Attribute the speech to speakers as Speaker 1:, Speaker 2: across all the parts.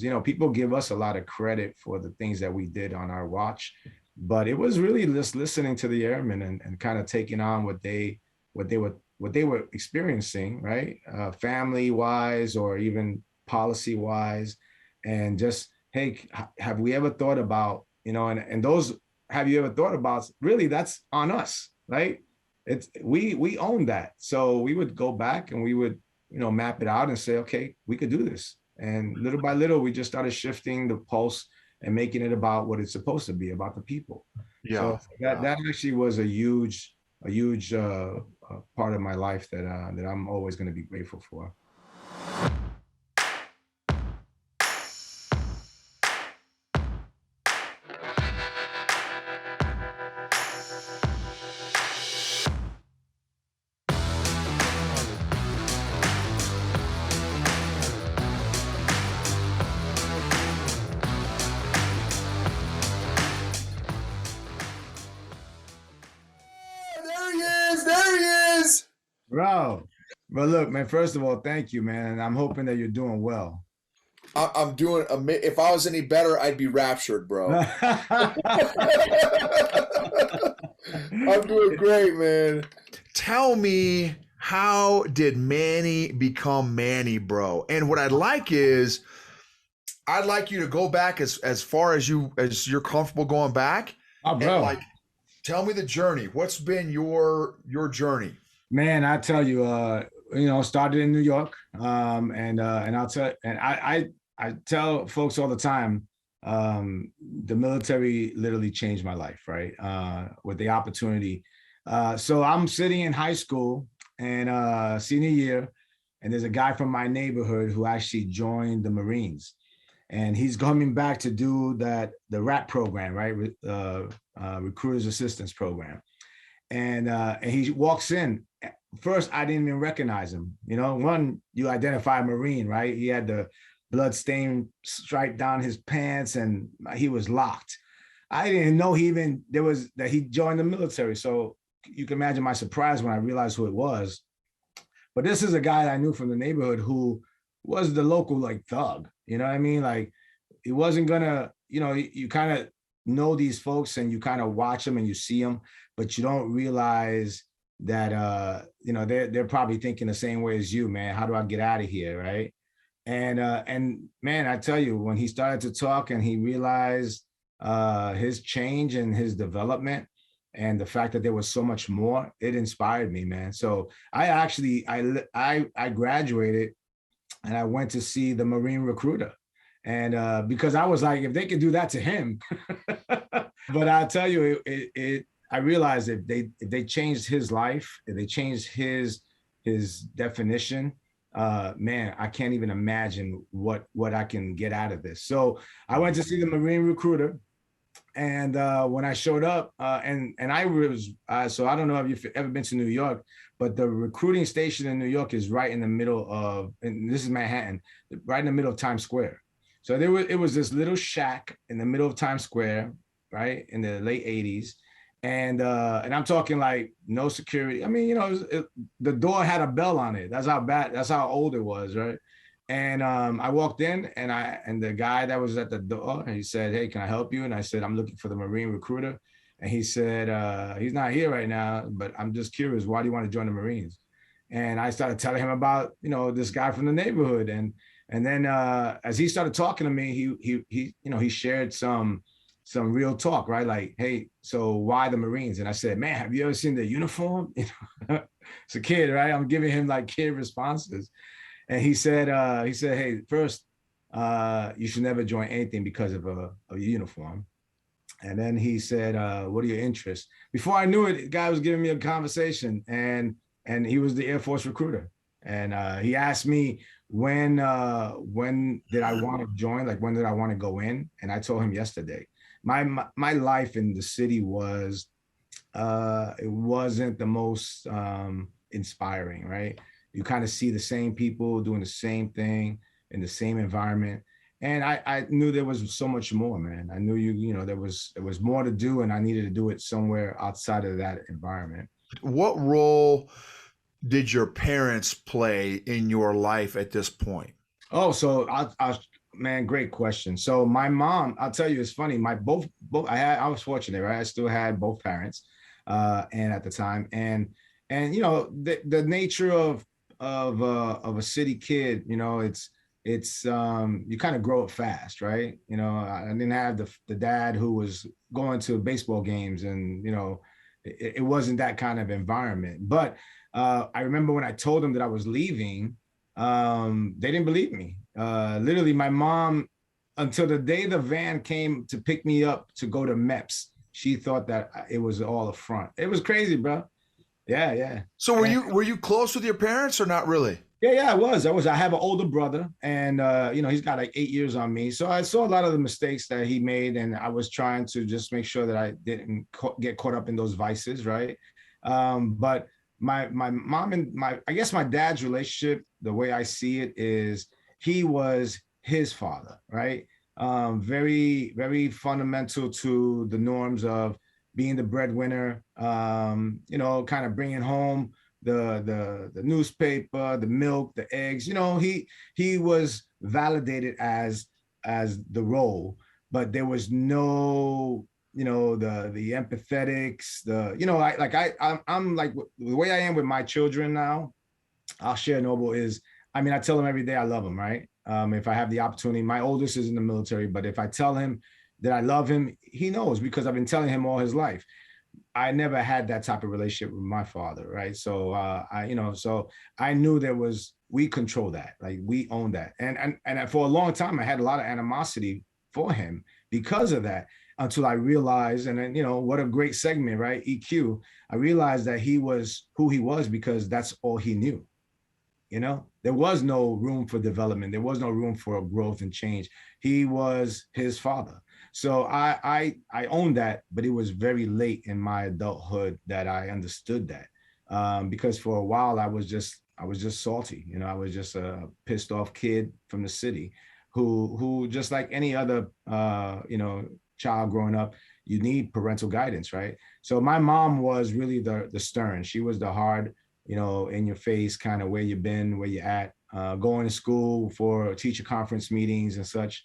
Speaker 1: People give us a lot of credit for the things that we did on our watch, but it was really just listening to the airmen and kind of taking on what they were experiencing, right? Family wise or even policy wise, and just, hey, have we ever thought about, and those, have you ever thought about, really, that's on us, right? We own that. So we would go back and we would, map it out and say, okay, we could do this. And little by little, we just started shifting the pulse and making it about what it's supposed to be, about the people.
Speaker 2: Yeah.
Speaker 1: So that actually was a huge part of my life that I'm always going to be grateful for.
Speaker 3: There he is. There he is.
Speaker 1: Bro, but look, man, first of all, thank you, man. And I'm hoping that you're doing well.
Speaker 3: I'm doing. If I was any better, I'd be raptured, bro. I'm doing great, man.
Speaker 2: Tell me, how did Manny become Manny, bro? And what I'd like is, I'd like you to go back as far as you're comfortable going back.
Speaker 1: Oh,
Speaker 2: And
Speaker 1: bro.
Speaker 2: like, tell me the journey. What's been your journey?
Speaker 1: Man, I tell you, started in New York, and I tell folks all the time, the military literally changed my life, right? With the opportunity. So I'm sitting in high school and senior year, and there's a guy from my neighborhood who actually joined the Marines, and he's coming back to do the RAP program, right? Recruiters Assistance Program, and he walks in. First, I didn't even recognize him. One, you identify a Marine, right? He had the blood stain stripe down his pants, and he was locked. I didn't know that he joined the military. So you can imagine my surprise when I realized who it was. But this is a guy that I knew from the neighborhood who was the local like thug. You know what I mean? Like, he wasn't gonna, you kind of know these folks and you kind of watch them and you see them, but you don't realize that they're probably thinking the same way as you, man. How do I get out of here, right? And man, I tell you, when he started to talk and he realized his change and his development and the fact that there was so much more, it inspired me, man. So I graduated and I went to see the Marine recruiter. And because I was like, if they could do that to him, but I tell you, I realized if they changed his life, if they changed his definition, man, I can't even imagine what I can get out of this. So I went to see the Marine recruiter, and when I showed up, and I was so I don't know if you've ever been to New York, but the recruiting station in New York is right in the middle of, and this is Manhattan, right in the middle of Times Square. So it was this little shack in the middle of Times Square, right, in the late 80s. And I'm talking like no security. I mean, the door had a bell on it. That's how old it was, right? And I walked in, and the guy that was at the door, he said, "Hey, can I help you?" And I said, "I'm looking for the Marine recruiter." And he said, "He's not here right now, but I'm just curious. Why do you want to join the Marines?" And I started telling him about, this guy from the neighborhood, and then as he started talking to me, he shared some real talk, right? Like, hey, so why the Marines? And I said, man, have you ever seen the uniform? It's a kid, right? I'm giving him like kid responses. And he said, hey, first, you should never join anything because of a uniform. And then he said, what are your interests? Before I knew it, the guy was giving me a conversation, and he was the Air Force recruiter. And he asked me when did I want to join? Like, when did I want to go in? And I told him yesterday. My life in the city was, it wasn't the most inspiring, right? You kind of see the same people doing the same thing in the same environment. And I knew there was so much more, man. I knew there was more to do, and I needed to do it somewhere outside of that environment.
Speaker 2: What role did your parents play in your life at this point?
Speaker 1: Oh, so Man, great question. So my mom, I'll tell you, it's funny. My both I was fortunate, right? I still had both parents, and at the time, and you know the nature of a city kid, you know, it's you kind of grow up fast, right? You know, I didn't have the dad who was going to baseball games, and you know, it wasn't that kind of environment. But I remember when I told them that I was leaving, they didn't believe me. Literally, my mom, until the day the van came to pick me up to go to MEPS, she thought that it was all a front. It was crazy, bro. Yeah, yeah.
Speaker 2: So were you close with your parents or not really?
Speaker 1: Yeah, yeah, I was. I have an older brother, and you know, he's got like 8 years on me. So I saw a lot of the mistakes that he made, and I was trying to just make sure that I didn't get caught up in those vices, right? But my mom and I guess my dad's relationship, the way I see it, is he was his father, right? Very, very fundamental to the norms of being the breadwinner. You know, kind of bringing home the newspaper, the milk, the eggs. You know, he was validated as the role, but there was no, you know, the empathetics, the, you know, I'm like the way I am with my children now. I'll share, Noble, is, I mean, I tell them every day I love them, right? If I have the opportunity. My oldest is in the military, but if I tell him that I love him, he knows, because I've been telling him all his life. I never had that type of relationship with my father, right? So you know, so I knew we control that, like we own that, and for a long time I had a lot of animosity for him because of that, until I realized, and then, you know, what a great segment, right? EQ. I realized that he was who he was because that's all he knew. You know, there was no room for development. There was no room for growth and change. He was his father. So I own that, but it was very late in my adulthood that I understood that, because for a while I was just salty. You know, I was just a pissed off kid from the city who just like any other you know, child growing up, you need parental guidance, right? So my mom was really the stern. She was the hard, you know, in your face kind of, where you been, where you at, going to school for teacher conference meetings and such.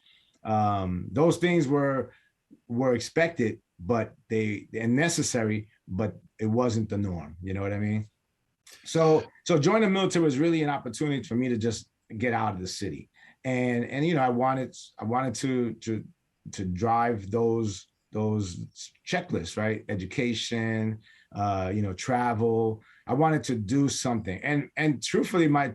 Speaker 1: Those things were expected, but they necessary, but it wasn't the norm. You know what I mean? So joining the military was really an opportunity for me to just get out of the city, and you know, I wanted to drive those checklists, right? Education, you know, travel. I wanted to do something, and truthfully, my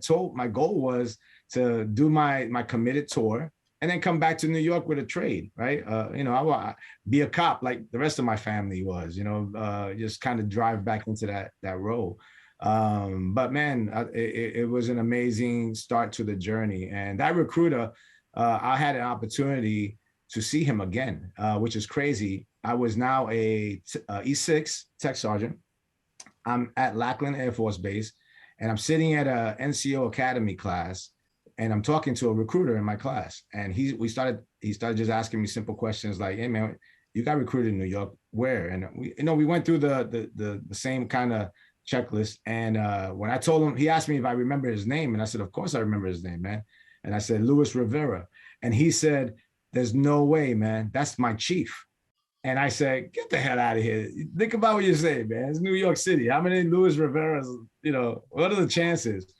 Speaker 1: goal was to do my committed tour and then come back to New York with a trade, right? You know, I want be a cop like the rest of my family was, you know, just kind of drive back into that role. But man, it was an amazing start to the journey. And that recruiter, I had an opportunity to see him again, which is crazy. I was now a E6 tech sergeant. I'm at Lackland Air Force Base, and I'm sitting at a NCO Academy class, and I'm talking to a recruiter in my class, and he started just asking me simple questions like, "Hey man, you got recruited in New York, where?" And we went through the same kind of checklist. And when I told him, he asked me if I remember his name, and I said, "Of course I remember his name, man." And I said, "Luis Rivera," and he said, "There's no way, man. That's my chief." And I said, "Get the hell out of here. Think about what you're saying, man. It's New York City. How many Luis Riveras, you know, what are the chances?"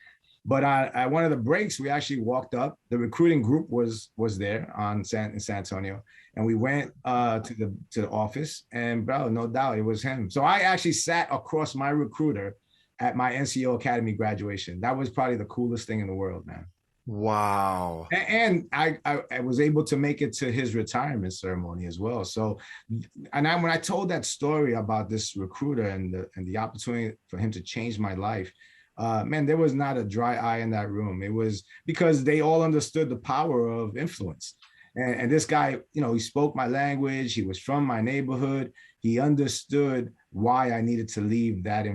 Speaker 1: But at one of the breaks, we actually walked up. The recruiting group was there in San Antonio, and we went to the office. And bro, no doubt, it was him. So I actually sat across my recruiter at my NCO Academy graduation. That was probably the coolest thing in the world, man.
Speaker 2: Wow.
Speaker 1: And I was able to make it to his retirement ceremony as well. So, when I told that story about this recruiter and the opportunity for him to change my life, man, there was not a dry eye in that room. It was because they all understood the power of influence. And this guy, you know, he spoke my language. He was from my neighborhood. He understood why I needed to leave that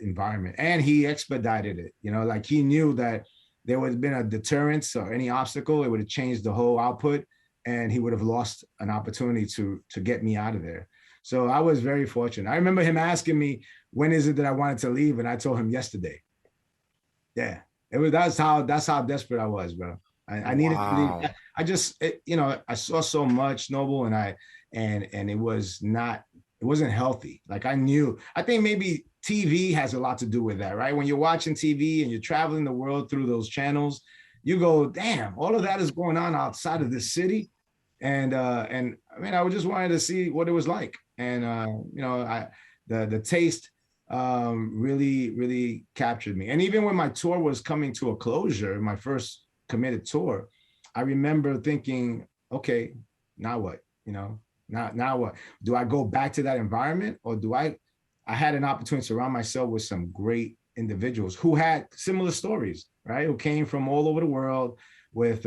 Speaker 1: environment, and he expedited it. You know, like he knew that there would have been a deterrence or any obstacle, it would have changed the whole output, and he would have lost an opportunity to get me out of there. So I was very fortunate. I remember him asking me, when is it that I wanted to leave? And I told him yesterday. Yeah, that's how desperate I was, bro. I needed to leave.
Speaker 2: Wow.
Speaker 1: I just, you know, I saw so much, Noble, and it was not, it wasn't healthy. Like I think maybe TV has a lot to do with that, right? When you're watching TV and you're traveling the world through those channels, you go, damn, all of that is going on outside of this city. And I mean, I just wanted to see what it was like. And you know, the taste really captured me. And even when my tour was coming to a closure, my first committed tour, I remember thinking, okay, now what? You know, now what? Do I go back to that environment, or do I had an opportunity to surround myself with some great individuals who had similar stories, right? Who came from all over the world with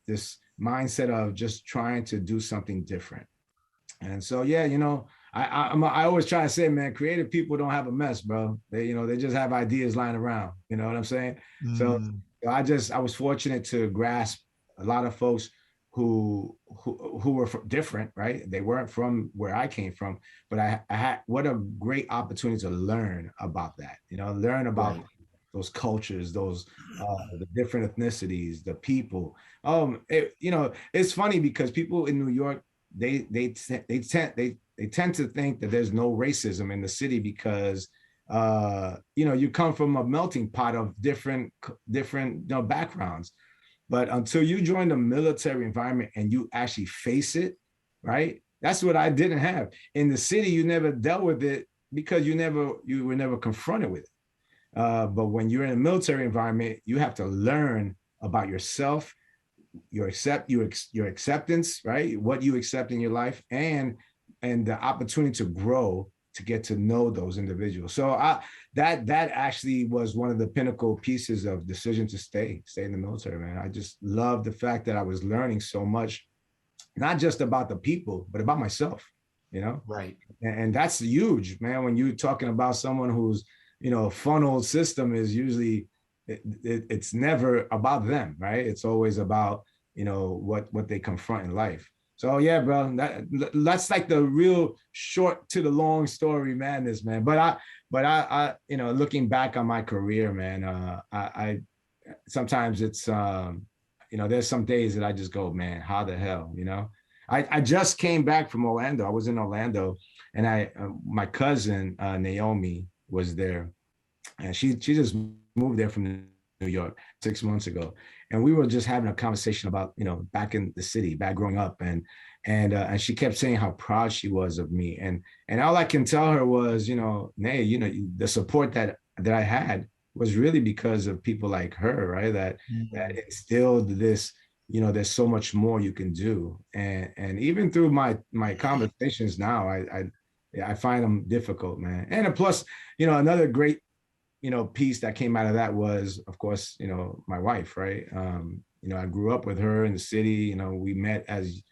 Speaker 1: this mindset of just trying to do something different. And so, yeah, you know, I always try to say, man, creative people don't have a mess, bro. They, you know, they just have ideas lying around. You know what I'm saying? So
Speaker 2: Mm,
Speaker 1: I was fortunate to grasp a lot of folks who were different, right? They weren't from where I came from, but I had what a great opportunity to learn about that. You know, learn about
Speaker 2: right.
Speaker 1: those cultures, those the different ethnicities, the people. You know, it's funny because people in New York, they tend to think that there's no racism in the city because you know, you come from a melting pot of different you know, backgrounds. But until you join the military environment and you actually face it, right? That's what I didn't have. In the city, you never dealt with it because you were never confronted with it. But when you're in a military environment, you have to learn about yourself, your acceptance, right? What you accept in your life, and the opportunity to grow, to get to know those individuals. So that actually was one of the pinnacle pieces of decision to stay in the military, man. I just love the fact that I was learning so much, not just about the people, but about myself, you know?
Speaker 2: Right.
Speaker 1: And that's huge, man. When you're talking about someone who's, you know, funnel system is usually, it's never about them, right? It's always about, you know, what they confront in life. So yeah, bro, that's like the real short to the long story madness, man. But I you know, looking back on my career, man, I sometimes it's you know, there's some days that I just go, man, how the hell, you know? I just came back from Orlando. I was in Orlando, and my cousin Naomi was there, and she just moved there from New York 6 months ago, and we were just having a conversation about, you know, back in the city, back growing up, and she kept saying how proud she was of me, and all I can tell her was, you know, Nay, you know, the support that I had was really because of people like her, right? That
Speaker 2: Mm,
Speaker 1: instilled this, you know, there's so much more you can do, and even through my conversations now, I find them difficult, man. And plus, you know, another great, you know, piece that came out of that was, of course, you know, my wife, right? You know, I grew up with her in the city. You know, we met as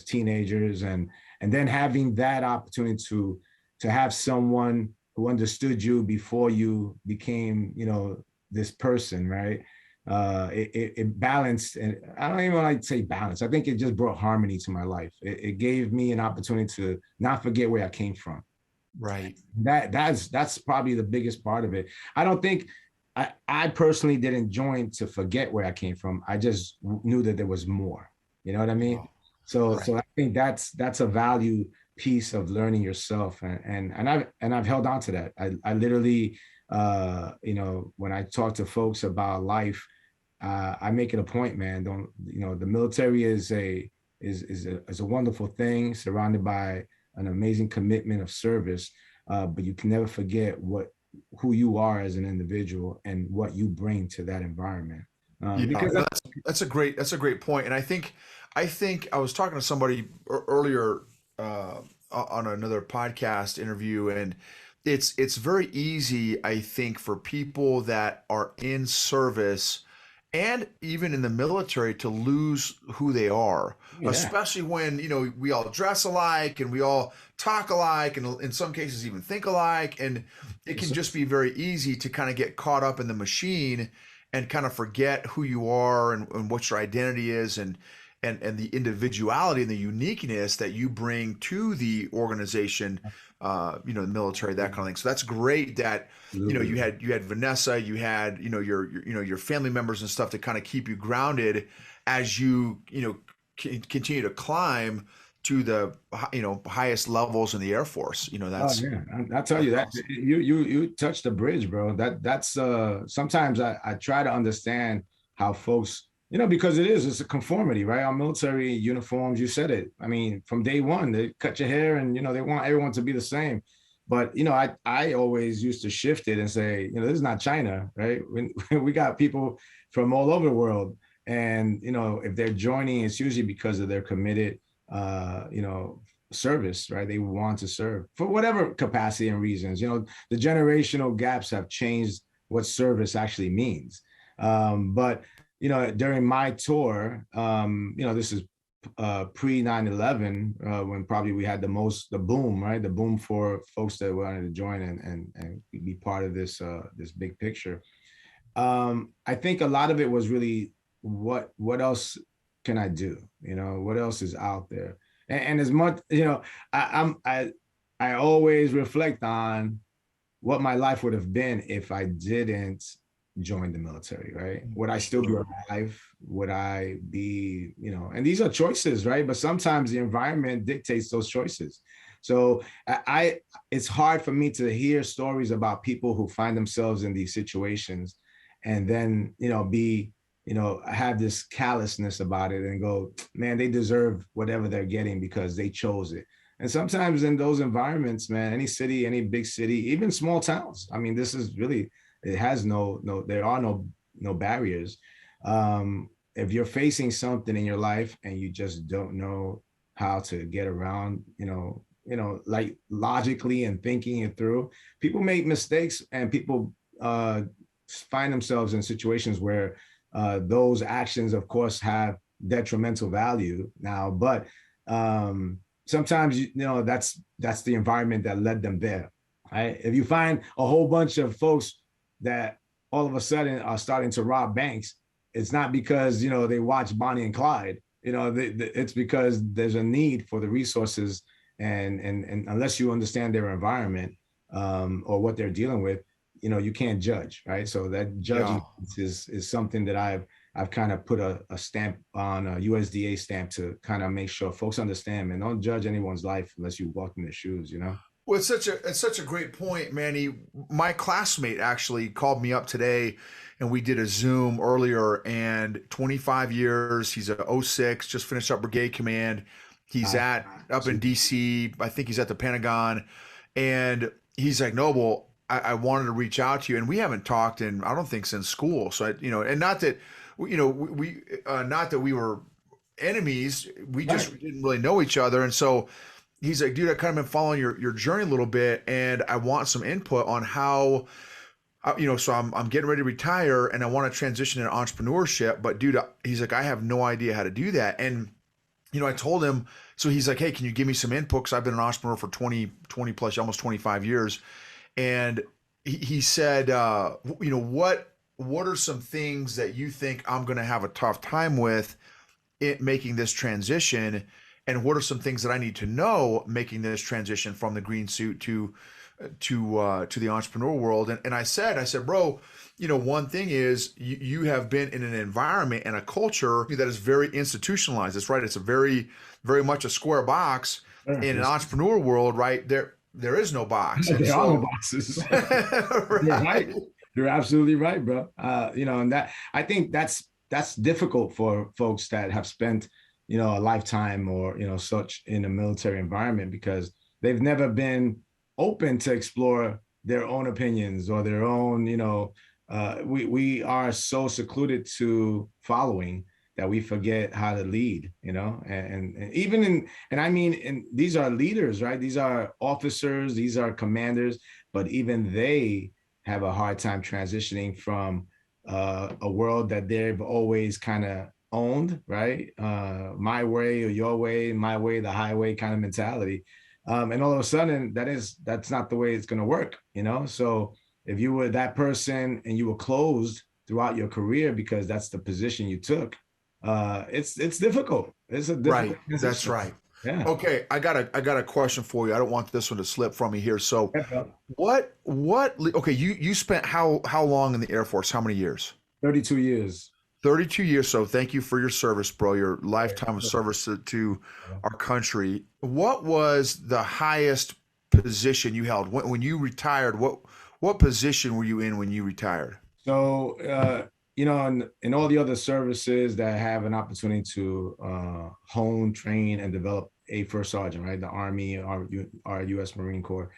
Speaker 1: teenagers, and then having that opportunity to have someone who understood you before you became, you know, this person, right? It balanced, and I don't even like to say balance. I think it just brought harmony to my life. It gave me an opportunity to not forget where I came from.
Speaker 2: right.
Speaker 1: That's probably the biggest part of it. I don't think I personally didn't join to forget where I came from. I just knew that there was more. You know what I mean?
Speaker 2: Wow.
Speaker 1: So
Speaker 2: Right.
Speaker 1: I think that's a value piece of learning yourself, and I've held on to that. I literally you know, when I talk to folks about life, I make it a point, man. Don't, you know, the military is a wonderful thing, surrounded by an amazing commitment of service, but you can never forget who you are as an individual and what you bring to that environment.
Speaker 2: Yeah,
Speaker 1: Because
Speaker 2: no, that's a great point, and I think I was talking to somebody earlier on another podcast interview, and it's very easy, I think, for people that are in service and even in the military to lose who they are,
Speaker 1: yeah,
Speaker 2: especially when, you know, we all dress alike and we all talk alike and in some cases even think alike, and it can just be very easy to kind of get caught up in the machine and kind of forget who you are and what your identity is, and the individuality and the uniqueness that you bring to the organization, the military, that kind of thing. So that's great that,
Speaker 1: Absolutely.
Speaker 2: you had Vanessa, you had, your family members and stuff to kind of keep you grounded as you, continue to climb to the, highest levels in the Air Force.
Speaker 1: Oh
Speaker 2: That's
Speaker 1: yeah, I tell you that
Speaker 2: awesome.
Speaker 1: you touched the bridge, bro. That's sometimes I try to understand how folks, because it's a conformity, right? Our military uniforms, you said it. I mean, from day one, they cut your hair and they want everyone to be the same. But I always used to shift it and say, this is not China, right? We got people from all over the world. And if they're joining, it's usually because of their committed service, right? They want to serve for whatever capacity and reasons. The generational gaps have changed what service actually means. But during my tour, this is pre 9/11, when probably we had the boom, right? The boom for folks that wanted to join and be part of this big picture. I think a lot of it was really what else can I do? What else is out there? And as much, I always reflect on what my life would have been if I didn't join the military, right? Would I still be
Speaker 2: Sure.
Speaker 1: alive? Would I be, and these are choices, right? But sometimes the environment dictates those choices. So it's hard for me to hear stories about people who find themselves in these situations and then, have this callousness about it and go, man, they deserve whatever they're getting because they chose it. And sometimes in those environments, man, any city, any big city, even small towns, I mean, this is really, it has there are no barriers. If you're facing something in your life and you just don't know how to get around, like logically and thinking it through, people make mistakes and people find themselves in situations where those actions, of course, have detrimental value now, but sometimes that's the environment that led them there. Right? If you find a whole bunch of folks that all of a sudden are starting to rob banks, it's not because they watch Bonnie and Clyde. It's because there's a need for the resources, and unless you understand their environment or what they're dealing with, you can't judge, right? So that judging is something that I've kind of put a stamp on, a USDA stamp, to kind of make sure folks understand, man. Don't judge anyone's life unless you walk in their shoes,
Speaker 2: Well, it's such a great point, Manny. My classmate actually called me up today, and we did a Zoom earlier. And 25 years, he's a '06, just finished up brigade command. He's up in DC. I think he's at the Pentagon, and he's like, Noble, I wanted to reach out to you, and we haven't talked in, I don't think, since school. So and not that we not that we were enemies, we just didn't really know each other. And so he's like, dude, I kind of been following your journey a little bit, and I want some input on how, so I'm getting ready to retire, and I want to transition into entrepreneurship. But dude, he's like, I have no idea how to do that. And I told him, so he's like, hey, can you give me some input? Because I've been an entrepreneur for 20 plus, almost 25 years. And he said, what are some things that you think I'm going to have a tough time with it making this transition? And what are some things that I need to know making this transition from the green suit to the entrepreneur world? And I said, bro, one thing is you have been in an environment and a culture that is very institutionalized. That's right. It's a very, very much a square box in an entrepreneur world, right? There is no box.
Speaker 1: There are no boxes.
Speaker 2: Right.
Speaker 1: You're right. You're absolutely right, bro. And that, I think that's difficult for folks that have spent, a lifetime or, such in a military environment, because they've never been open to explore their own opinions or their own, we are so secluded to following that we forget how to lead, and even I mean, and these are leaders, right? These are officers, these are commanders, but even they have a hard time transitioning from a world that they've always kind of owned, right? My way or your way, my way, the highway kind of mentality. And all of a sudden that's not the way it's going to work, So if you were that person and you were closed throughout your career because that's the position you took, it's difficult. It's a
Speaker 2: Right.
Speaker 1: difficult
Speaker 2: That's
Speaker 1: transition.
Speaker 2: right.
Speaker 1: Yeah.
Speaker 2: Okay, I got a question for you. I don't want this one to slip from me here. So,
Speaker 1: Yeah.
Speaker 2: okay, you spent how long in the Air Force? How many years?
Speaker 1: 32 years.
Speaker 2: 32 years. So, thank you for your service, bro. Your lifetime of service to our country. What was the highest position you held when you retired? What position were you in when you retired?
Speaker 1: So, in all the other services that have an opportunity to hone, train, and develop a first sergeant, right? The Army, our U.S. Marine Corps,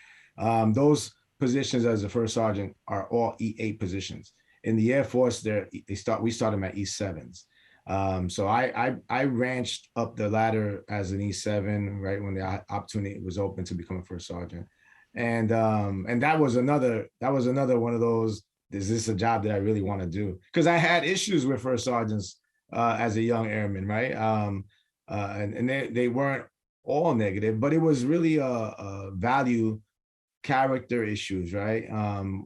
Speaker 1: those positions as a first sergeant are all E8 positions. In the Air Force, we start them at E7s. So I ranched up the ladder as an E7 right when the opportunity was open to become a first sergeant, and that was another one of those, is this a job that I really want to do? Because I had issues with first sergeants as a young airman, right? And they weren't all negative, but it was really a value character issues, right?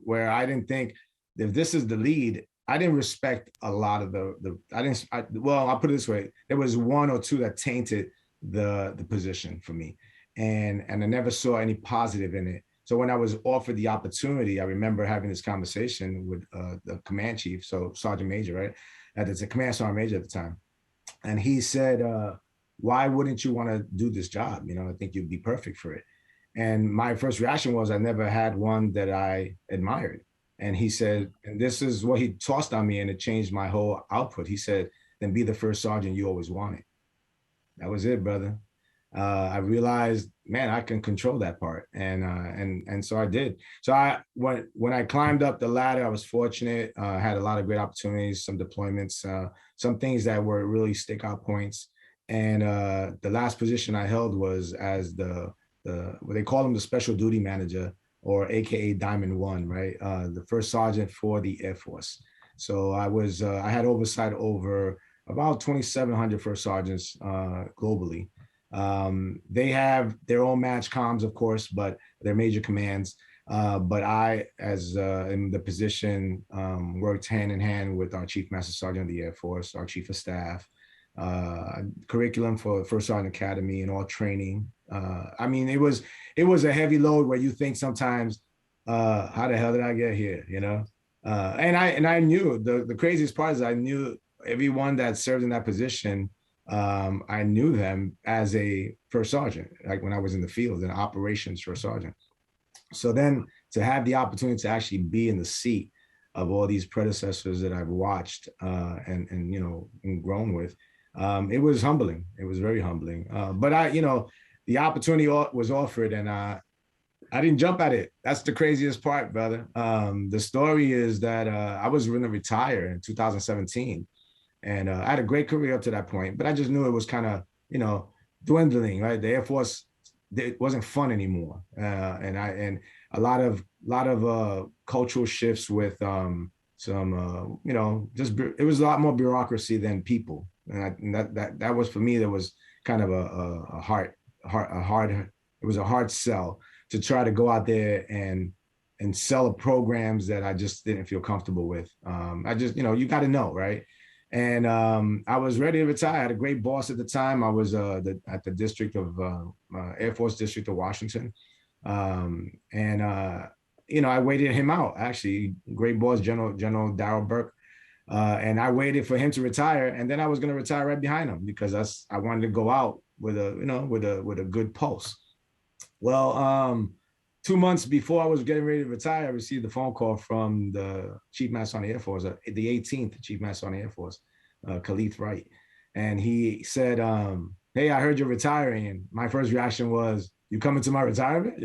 Speaker 1: Where I didn't think, if this is the lead, I didn't respect a lot of well, I'll put it this way: there was one or two that tainted the position for me, and I never saw any positive in it. So when I was offered the opportunity, I remember having this conversation with the command chief, so Sergeant Major, right? It's a command sergeant major at the time, and he said, "Why wouldn't you want to do this job? I think you'd be perfect for it." And my first reaction was, I never had one that I admired. And he said, and this is what he tossed on me, and it changed my whole output. He said, "Then be the first sergeant you always wanted." That was it, brother. I realized, man, I can control that part, and so I did. So when I climbed up the ladder, I was fortunate. Had a lot of great opportunities, some deployments, some things that were really stick out points. And the last position I held was as what they call him, the special duty manager, or AKA Diamond One, right? The first sergeant for the Air Force. So I had oversight over about 2,700 first sergeants globally. They have their own match comms, of course, but they're major commands. But I, as in the position, worked hand in hand with our Chief Master Sergeant of the Air Force, our Chief of Staff, curriculum for First Sergeant Academy, and all training. I mean, it was a heavy load where you think sometimes, how the hell did I get here? And I knew the craziest part is I knew everyone that served in that position. I knew them as a first sergeant, like when I was in the field in operations first sergeant. So then to have the opportunity to actually be in the seat of all these predecessors that I've watched and grown with, it was humbling. It was very humbling. But the opportunity was offered, and I didn't jump at it. That's the craziest part, brother. The story is that I was going to retire in 2017. And I had a great career up to that point, but I just knew it was kind of, dwindling, right? The Air Force, it wasn't fun anymore. And a lot of cultural shifts with some, it was a lot more bureaucracy than people. And that was, for me, there was kind of a hard, it was a hard sell to try to go out there and sell programs that I just didn't feel comfortable with. I just, you got to know, right? And I was ready to retire. I had a great boss at the time. I was at the district of Air Force District of Washington. I waited him out, actually. Great boss, General Darrell Burke. And I waited for him to retire. And then I was going to retire right behind him because I wanted to go out with a good pulse. Well, 2 months before I was getting ready to retire, I received a phone call from the Chief Master on the Air Force, the 18th Chief Master on the Air Force, Khalith Wright. And he said, "Hey, I heard you're retiring." And my first reaction was, "You coming to my retirement?"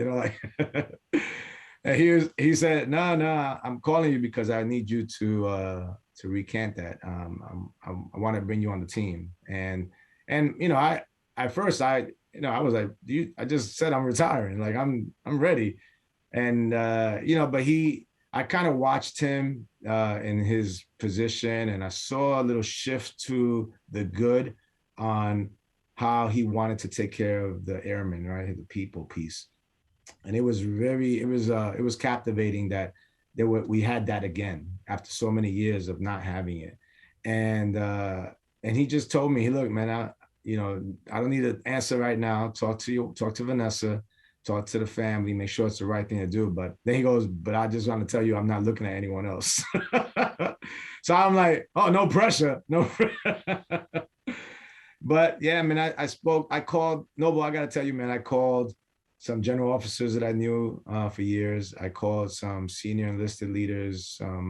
Speaker 1: And he said, No, I'm calling you because I need you to recant that. I want to bring you on the team. And at first I was like, I just said I'm retiring. Like I'm ready. And, but I kind of watched him in his position, and I saw a little shift to the good on how he wanted to take care of the airmen, right? The people piece. And it was captivating that we had that again after so many years of not having it. And and he just told me, "Hey, look, man, I don't need an answer right now. Talk to Vanessa, talk to the family, make sure it's the right thing to do." But then he goes, "But I just want to tell you, I'm not looking at anyone else." So I'm like, "Oh, no pressure, no." But yeah, I mean, I called Noble. I got to tell you, man, I called some general officers that I knew for years. I called some senior enlisted leaders, some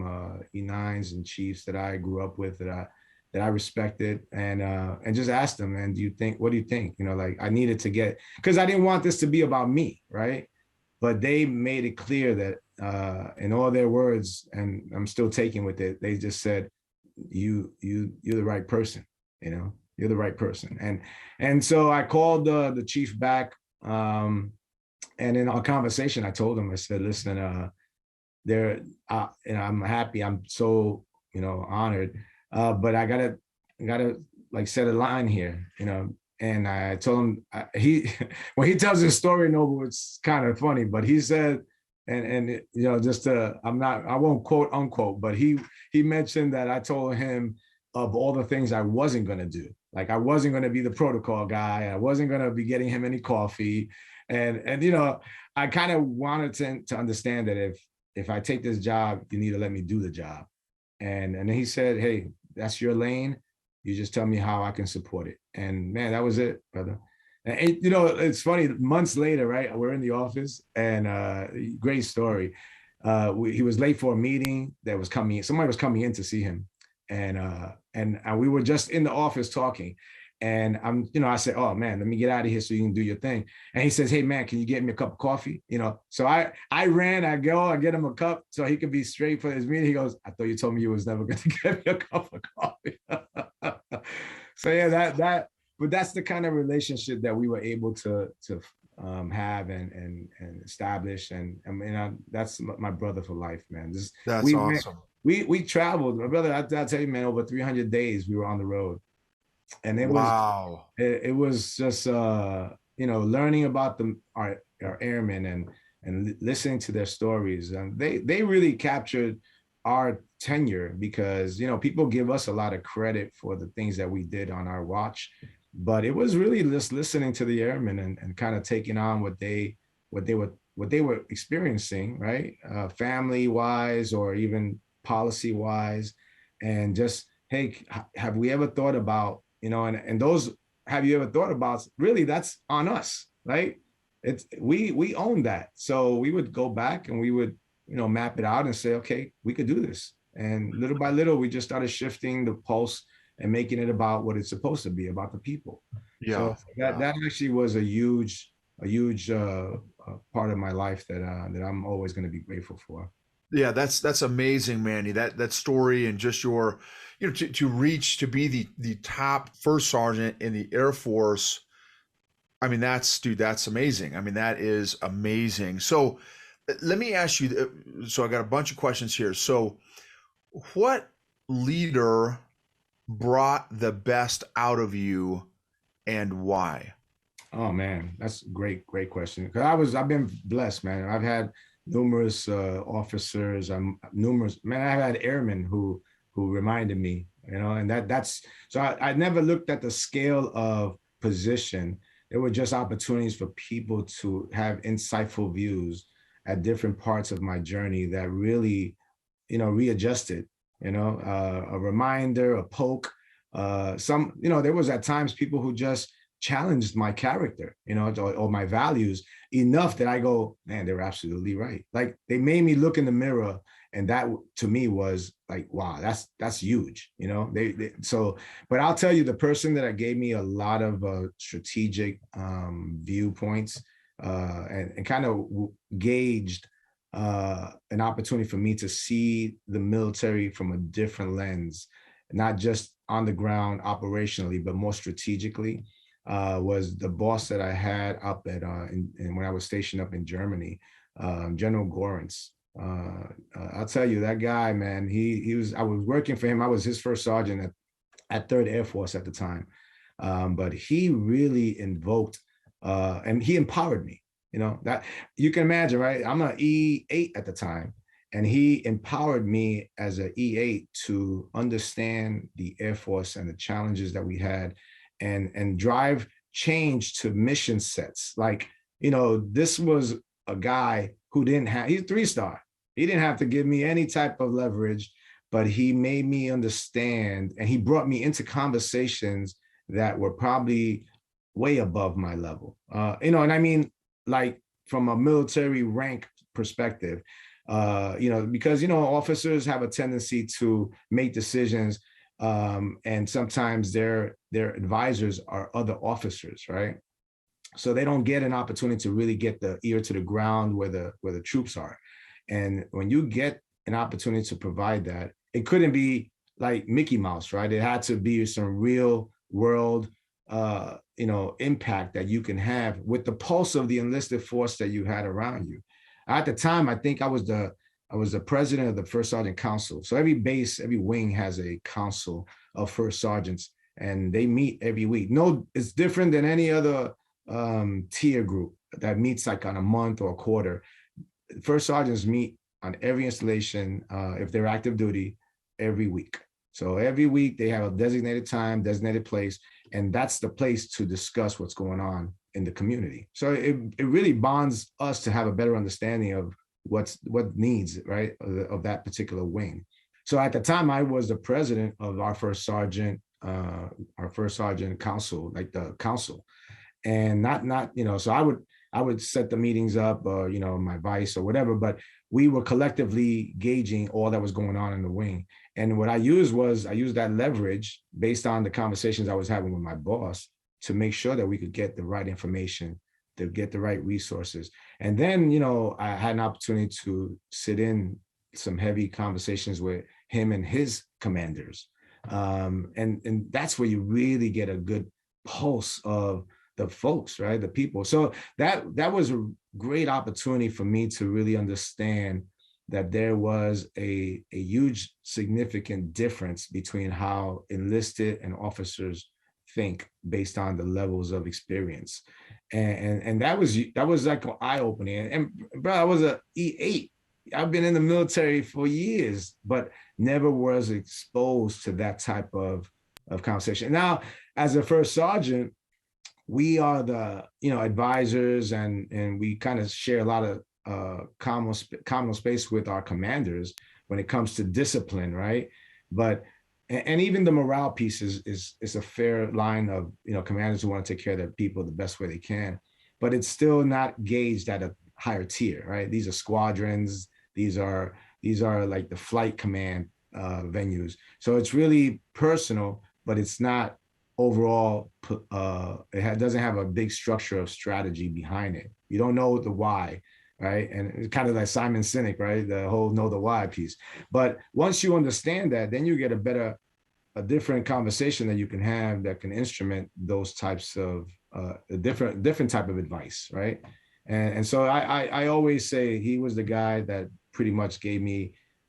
Speaker 1: E9s and chiefs that I grew up with that I respected, and just asked them, man, what do you think? Like I needed to get, because I didn't want this to be about me, right? But they made it clear that in all their words, and I'm still taking with it, they just said, you're the right person, you're the right person. And so I called the chief back, and in our conversation, I told him, I said, listen, I'm happy, I'm so honored, but I gotta like set a line here, and I told him, he when he tells his story, Noble, it's kind of funny, but he said, and just I won't quote unquote, but he mentioned that I told him of all the things I wasn't going to do. Like I wasn't going to be the protocol guy. I wasn't going to be getting him any coffee. And I kind of wanted to understand that if I take this job, you need to let me do the job. And then he said, "Hey, that's your lane. You just tell me how I can support it." And man, that was it, brother. And it's funny, months later, right? We're in the office, and great story. He was late for a meeting that was coming in. Somebody was coming in to see him. And we were just in the office talking. And I said, "Oh man, let me get out of here so you can do your thing." And he says, "Hey man, can you get me a cup of coffee?" So I get him a cup so he could be straight for his meeting. He goes, "I thought you told me you was never going to get me a cup of coffee." So yeah, but that's the kind of relationship that we were able to have and establish. And I mean, that's my brother for life, man.
Speaker 2: That's awesome.
Speaker 1: We traveled, my brother. I'll tell you, man, over 300 days we were on the road, and it was just learning about our airmen and listening to their stories, and they really captured our tenure, because people give us a lot of credit for the things that we did on our watch, but it was really just listening to the airmen and kind of taking on what they were experiencing, right, family wise or even policy wise, and just, hey, have we ever thought about, and those, have you ever thought about, really, that's on us, right? We own that. So we would go back and we would map it out and say, okay, we could do this. And little by little, we just started shifting the pulse and making it about what it's supposed to be, about the people. So that actually was a huge part of my life that I'm always going to be grateful for.
Speaker 2: Yeah, that's amazing, Manny. That story, and just your, to reach to be the top first sergeant in the Air Force. I mean, that's amazing. I mean, that is amazing. So let me ask you, so I got a bunch of questions here. So what leader brought the best out of you, and why?
Speaker 1: Oh man, that's a great question. Because I've been blessed, man. I've had numerous officers. I've had airmen who reminded me, and that's so I never looked at the scale of position. There were just opportunities for people to have insightful views at different parts of my journey that really, readjusted, a reminder, a poke, there was at times people who just challenged my character, or my values enough that I go, man, they're absolutely right. Like they made me look in the mirror, and that to me was like, wow, that's huge, but I'll tell you, the person that gave me a lot of strategic viewpoints and kind of gauged an opportunity for me to see the military from a different lens, not just on the ground operationally, but more strategically, was the boss that I had up at when I was stationed up in Germany, General Gorentz. I'll tell you, that guy, man, I was working for him. I was his first sergeant at 3rd Air Force at the time. But he really invoked and he empowered me, that you can imagine, right? I'm an E8 at the time. And he empowered me as an E8 to understand the Air Force and the challenges that we had, and drive change to mission sets. Like, this was a guy who didn't have, he's 3-star. He didn't have to give me any type of leverage, but he made me understand, and he brought me into conversations that were probably way above my level. And I mean, like, from a military rank perspective, because, officers have a tendency to make decisions, and sometimes their advisors are other officers, right? So they don't get an opportunity to really get the ear to the ground where the troops are. And when you get an opportunity to provide that, it couldn't be like Mickey Mouse, right? It had to be some real world, impact that you can have with the pulse of the enlisted force that you had around you. At the time, I think I was the president of the First Sergeant Council. So every base, every wing has a council of first sergeants, and they meet every week. No, it's different than any other tier group that meets like on a month or a quarter. First sergeants meet on every installation, if they're active duty, every week. So every week they have a designated time, designated place, and that's the place to discuss what's going on in the community. So it really bonds us to have a better understanding of what needs, right, of that particular wing. So at the time, I was the president of our first sergeant council, like the council, and not so I would set the meetings up, or my vice or whatever, but we were collectively gauging all that was going on in the wing. And what I used that leverage based on the conversations I was having with my boss to make sure that we could get the right information, to get the right resources. And then, I had an opportunity to sit in some heavy conversations with him and his commanders. And that's where you really get a good pulse of the folks, right? The people. So that was a great opportunity for me to really understand that there was a huge significant difference between how enlisted and officers think based on the levels of experience. And that was like eye-opening. And bro, I was a E8. I've been in the military for years, but never was exposed to that type of conversation. Now, as a first sergeant, we are the advisors, and we kind of share a lot of common space with our commanders when it comes to discipline, right? But and even the morale piece is a fair line of commanders who want to take care of their people the best way they can, but it's still not gauged at a higher tier, right? These are squadrons. These are like the flight command venues. So it's really personal, but it's not overall. Doesn't have a big structure of strategy behind it. You don't know the why, right? And it's kind of like Simon Sinek, right? The whole know the why piece. But once you understand that, then you get a different conversation that you can have that can instrument those types of a different type of advice, right? And so I always say he was the guy that pretty much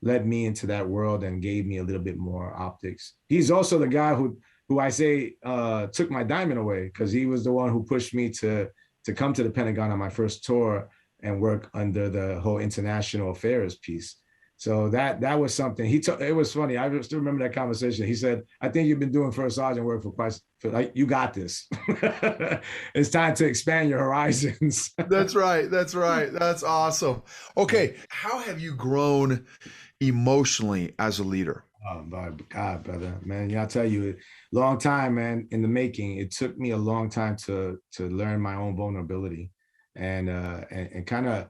Speaker 1: led me into that world and gave me a little bit more optics. He's also the guy who I say took my diamond away, because he was the one who pushed me to come to the Pentagon on my first tour and work under the whole international affairs piece. So that was something it was funny. I still remember that conversation. He said, "I think you've been doing first sergeant work for like, you got this. It's time to expand your horizons."
Speaker 2: That's right. That's awesome. Okay. How have you grown emotionally as a leader?
Speaker 1: Oh my God, brother, man! I tell you, long time, man, in the making. It took me a long time to learn my own vulnerability, and kind of,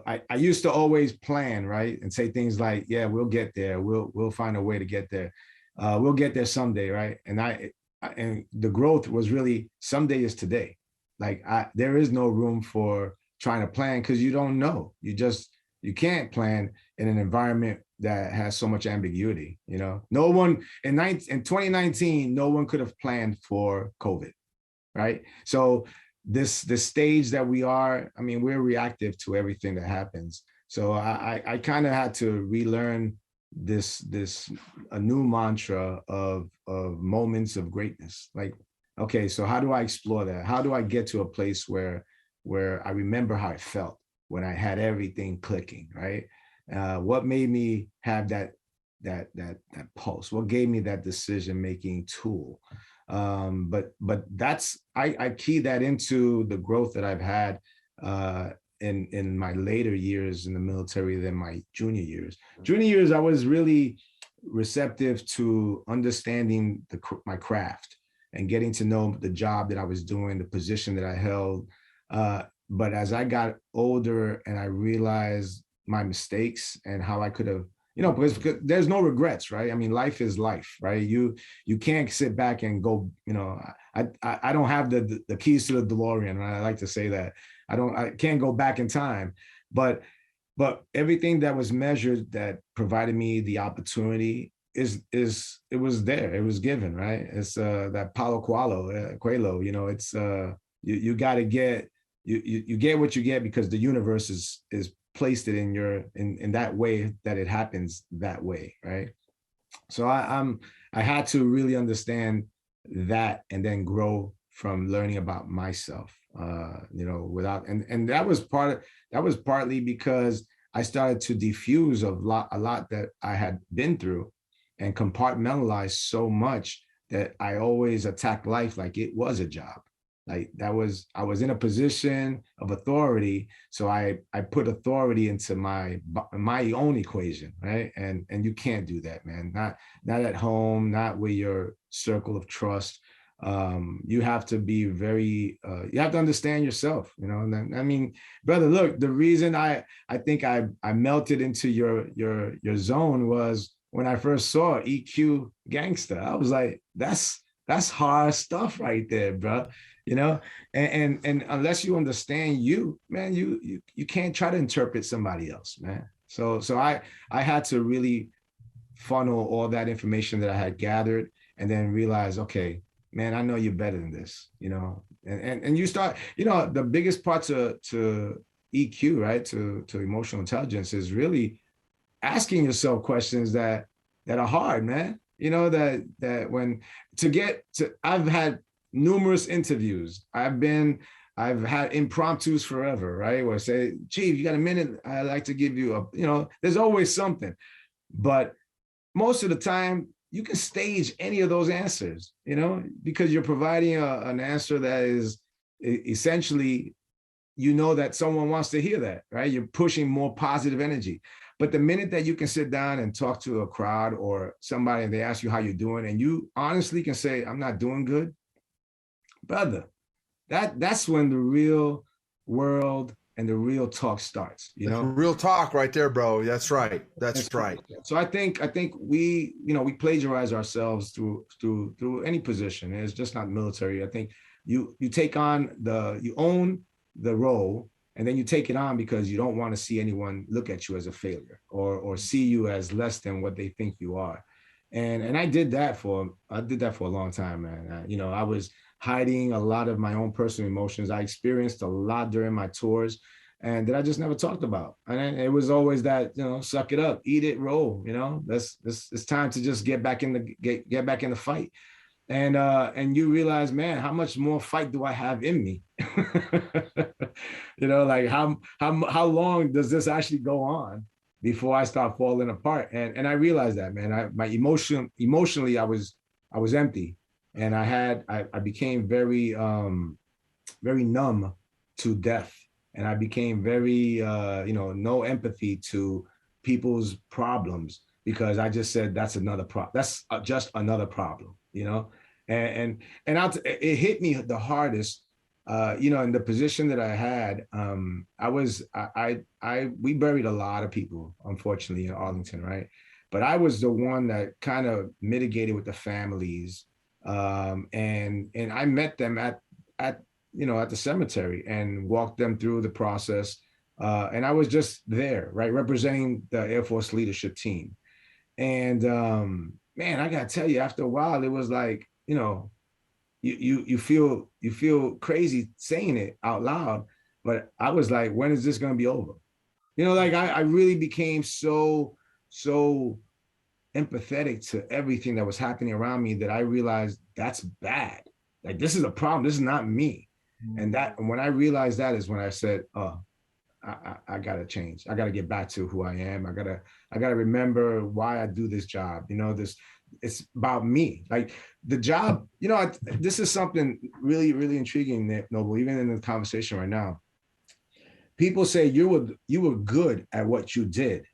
Speaker 1: I used to always plan, right, and say things like, "Yeah, we'll get there. We'll find a way to get there. We'll get there someday," right? And the growth was really, someday is today. Like, there is no room for trying to plan, because you don't know. You can't plan in an environment that has so much ambiguity. No one in 2019, no one could have planned for COVID, right? So this stage that we are, I mean, we're reactive to everything that happens. So I kind of had to relearn a new mantra of moments of greatness. Like, okay, so how do I explore that? How do I get to a place where I remember how it felt when I had everything clicking, right? What made me have that pulse? What gave me that decision making tool? But that's I key that into the growth that I've had in my later years in the military than my junior years. Junior years, I was really receptive to understanding my craft and getting to know the job that I was doing, the position that I held. But as I got older and I realized my mistakes and how I could have, because there's no regrets, right? I mean, life is life, right? You can't sit back and go, I don't have the keys to the DeLorean. I like to say that I can't go back in time, but everything that was measured that provided me the opportunity is it was there, it was given, right? It's that Paulo Coelho, it's you got to get you get what you get because the universe is placed it in that way that it happens that way, right? So I had to really understand that and then grow from learning about myself, without and that was partly because I started to diffuse a lot that I had been through and compartmentalize so much that I always attacked life like it was a job. Like I was in a position of authority, so I put authority into my own equation, right? And you can't do that, man. Not at home, not with your circle of trust. You have to be very you have to understand yourself, and I mean, brother, look, the reason I think I melted into your zone was when I first saw EQ Gangster. I was like, that's hard stuff right there, bro. And unless you understand you, man, you can't try to interpret somebody else, man. So I had to really funnel all that information that I had gathered and then realize, okay, man, I know you're better than this, and you start, the biggest part to EQ, right, to emotional intelligence is really asking yourself questions that are hard, man. That when I've had numerous interviews. I've had impromptus forever, right? Where I say, Chief, you got a minute? I'd like to give you there's always something. But most of the time, you can stage any of those answers, because you're providing an answer that is essentially, that someone wants to hear that, right? You're pushing more positive energy. But the minute that you can sit down and talk to a crowd or somebody and they ask you how you're doing, and you honestly can say, I'm not doing good, brother, that's when the real world and the real talk starts.
Speaker 2: Real talk right there, bro. That's right. That's right.
Speaker 1: So I think we plagiarize ourselves through any position. It's just not military. I think you take on you own the role, and then you take it on because you don't want to see anyone look at you as a failure or see you as less than what they think you are. And I did that for a long time, man. I was hiding a lot of my own personal emotions. I experienced a lot during my tours, and that I just never talked about. And it was always that, suck it up, eat it, roll. It's time to just get back in the fight. And you realize, man, how much more fight do I have in me? Like how long does this actually go on before I start falling apart? And I realized that, man, emotionally, I was empty. And I became very, very numb to death. And I became very, no empathy to people's problems, because I just said, that's another problem. That's just another problem, and it hit me the hardest, in the position that I had. We buried a lot of people, unfortunately, in Arlington, right? But I was the one that kind of mitigated with the families. And I met them at the cemetery and walked them through the process. And I was just there, right, representing the Air Force leadership team. And man, I gotta tell you, after a while, it was like, you feel crazy saying it out loud, but I was like, when is this gonna be over? Like I really became so empathetic to everything that was happening around me that I realized that's bad. Like, this is a problem. This is not me. And when I realized that is when I said, oh, I gotta change. I gotta get back to who I am. I gotta remember why I do this job. It's about me. Like the job, this is something really, really intriguing, Noble, even in the conversation right now. People say you were good at what you did,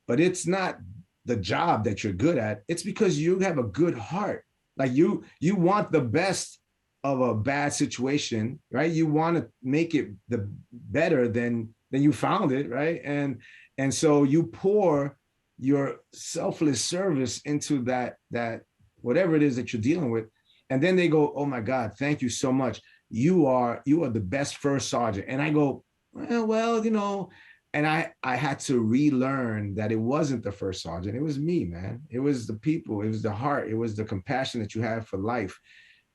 Speaker 1: but it's not the job that you're good at. It's because you have a good heart. Like you want the best of a bad situation, right? You want to make it the better than you found it, right? And so you pour your selfless service into that whatever it is that you're dealing with, and then they go, "Oh my God, thank you so much. You are the best first sergeant." And I go, well, and I had to relearn that it wasn't the first sergeant. It was me, man. It was the people. It was the heart. It was the compassion that you have for life.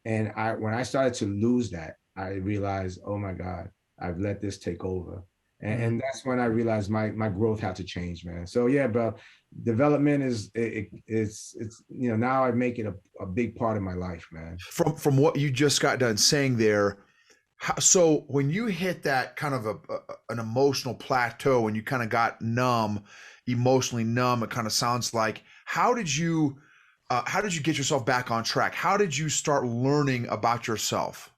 Speaker 1: And when I started to lose that, I realized, oh my God, I've let this take over. And that's when I realized my growth had to change, man. So yeah, bro, development it's now I make it a big part of my life, man.
Speaker 2: From what you just got done saying there, so when you hit that kind of an emotional plateau and you kind of got emotionally numb, it kind of sounds like, how did you get yourself back on track? How did you start learning about yourself?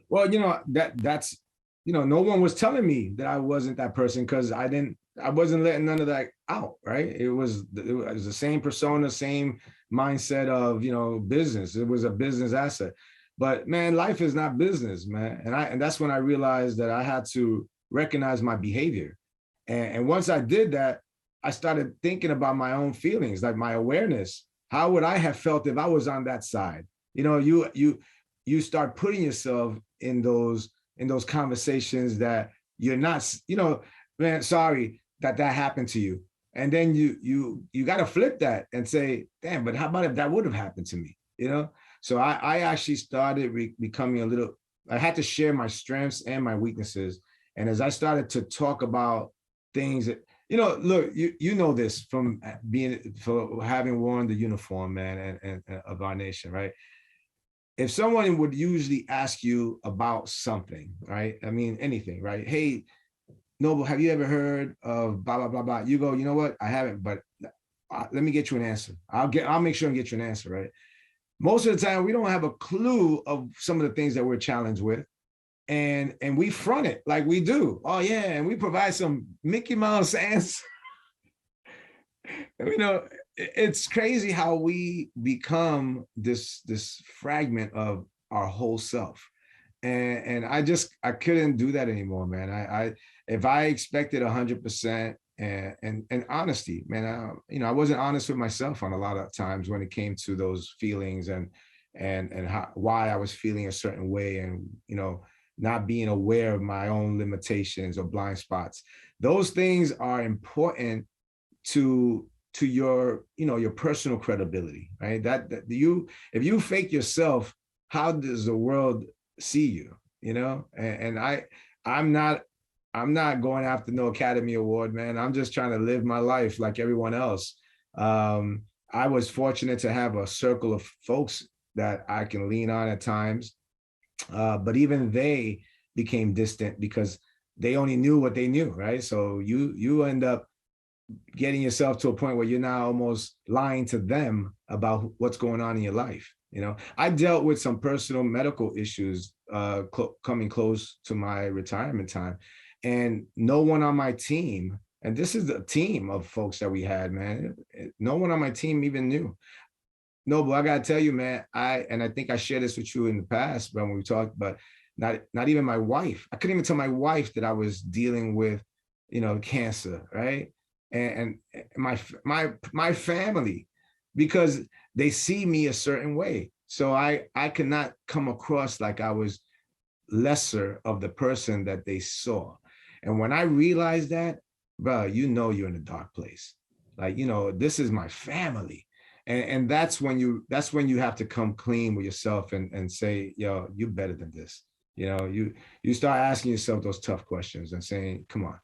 Speaker 1: Well, that's no one was telling me that I wasn't that person, because I wasn't letting none of that out, right? It was the same persona, same mindset of, business. It was a business asset. But man, life is not business, man. And that's when I realized that I had to recognize my behavior. And once I did that, I started thinking about my own feelings, like my awareness. How would I have felt if I was on that side? You start putting yourself in those conversations that you're not, man, sorry that happened to you. And then you got to flip that and say, damn, but how about if that would have happened to me? So I actually started becoming I had to share my strengths and my weaknesses. And as I started to talk about things that, look, you know this from having worn the uniform, man, and of our nation, right? If someone would usually ask you about something, right? I mean, anything, right? Hey, Noble, have you ever heard of blah, blah, blah, blah? You go, you know what? I haven't, but let me get you an answer. I'll make sure and get you an answer, right? Most of the time, we don't have a clue of some of the things that we're challenged with. And we front it like we do. Oh, yeah. And we provide some Mickey Mouse answers. It's crazy how we become this fragment of our whole self. And I couldn't do that anymore, man. If I expected 100% and honesty, man, I wasn't honest with myself on a lot of times when it came to those feelings and why I was feeling a certain way, and not being aware of my own limitations or blind spots. Those things are important to your your personal credibility, right? That if you fake yourself, how does the world see you? And I'm not going after no Academy Award, man. I'm just trying to live my life like everyone else. I was fortunate to have a circle of folks that I can lean on at times, but even they became distant because they only knew what they knew, right? So you end up getting yourself to a point where you're now almost lying to them about what's going on in your life. I dealt with some personal medical issues coming close to my retirement time, and no one on my team, and this is the team of folks that we had, man, no one on my team even knew. No, but I gotta tell you, man, I think I shared this with you in the past, but when we talked, but not even my wife. I couldn't even tell my wife that I was dealing with, cancer, right? And my family, because they see me a certain way. So I could not come across like I was lesser of the person that they saw. And when I realized that, bro, you're in a dark place. Like, this is my family. And that's when you have to come clean with yourself and say, yo, you're better than this. You start asking yourself those tough questions and saying, come on,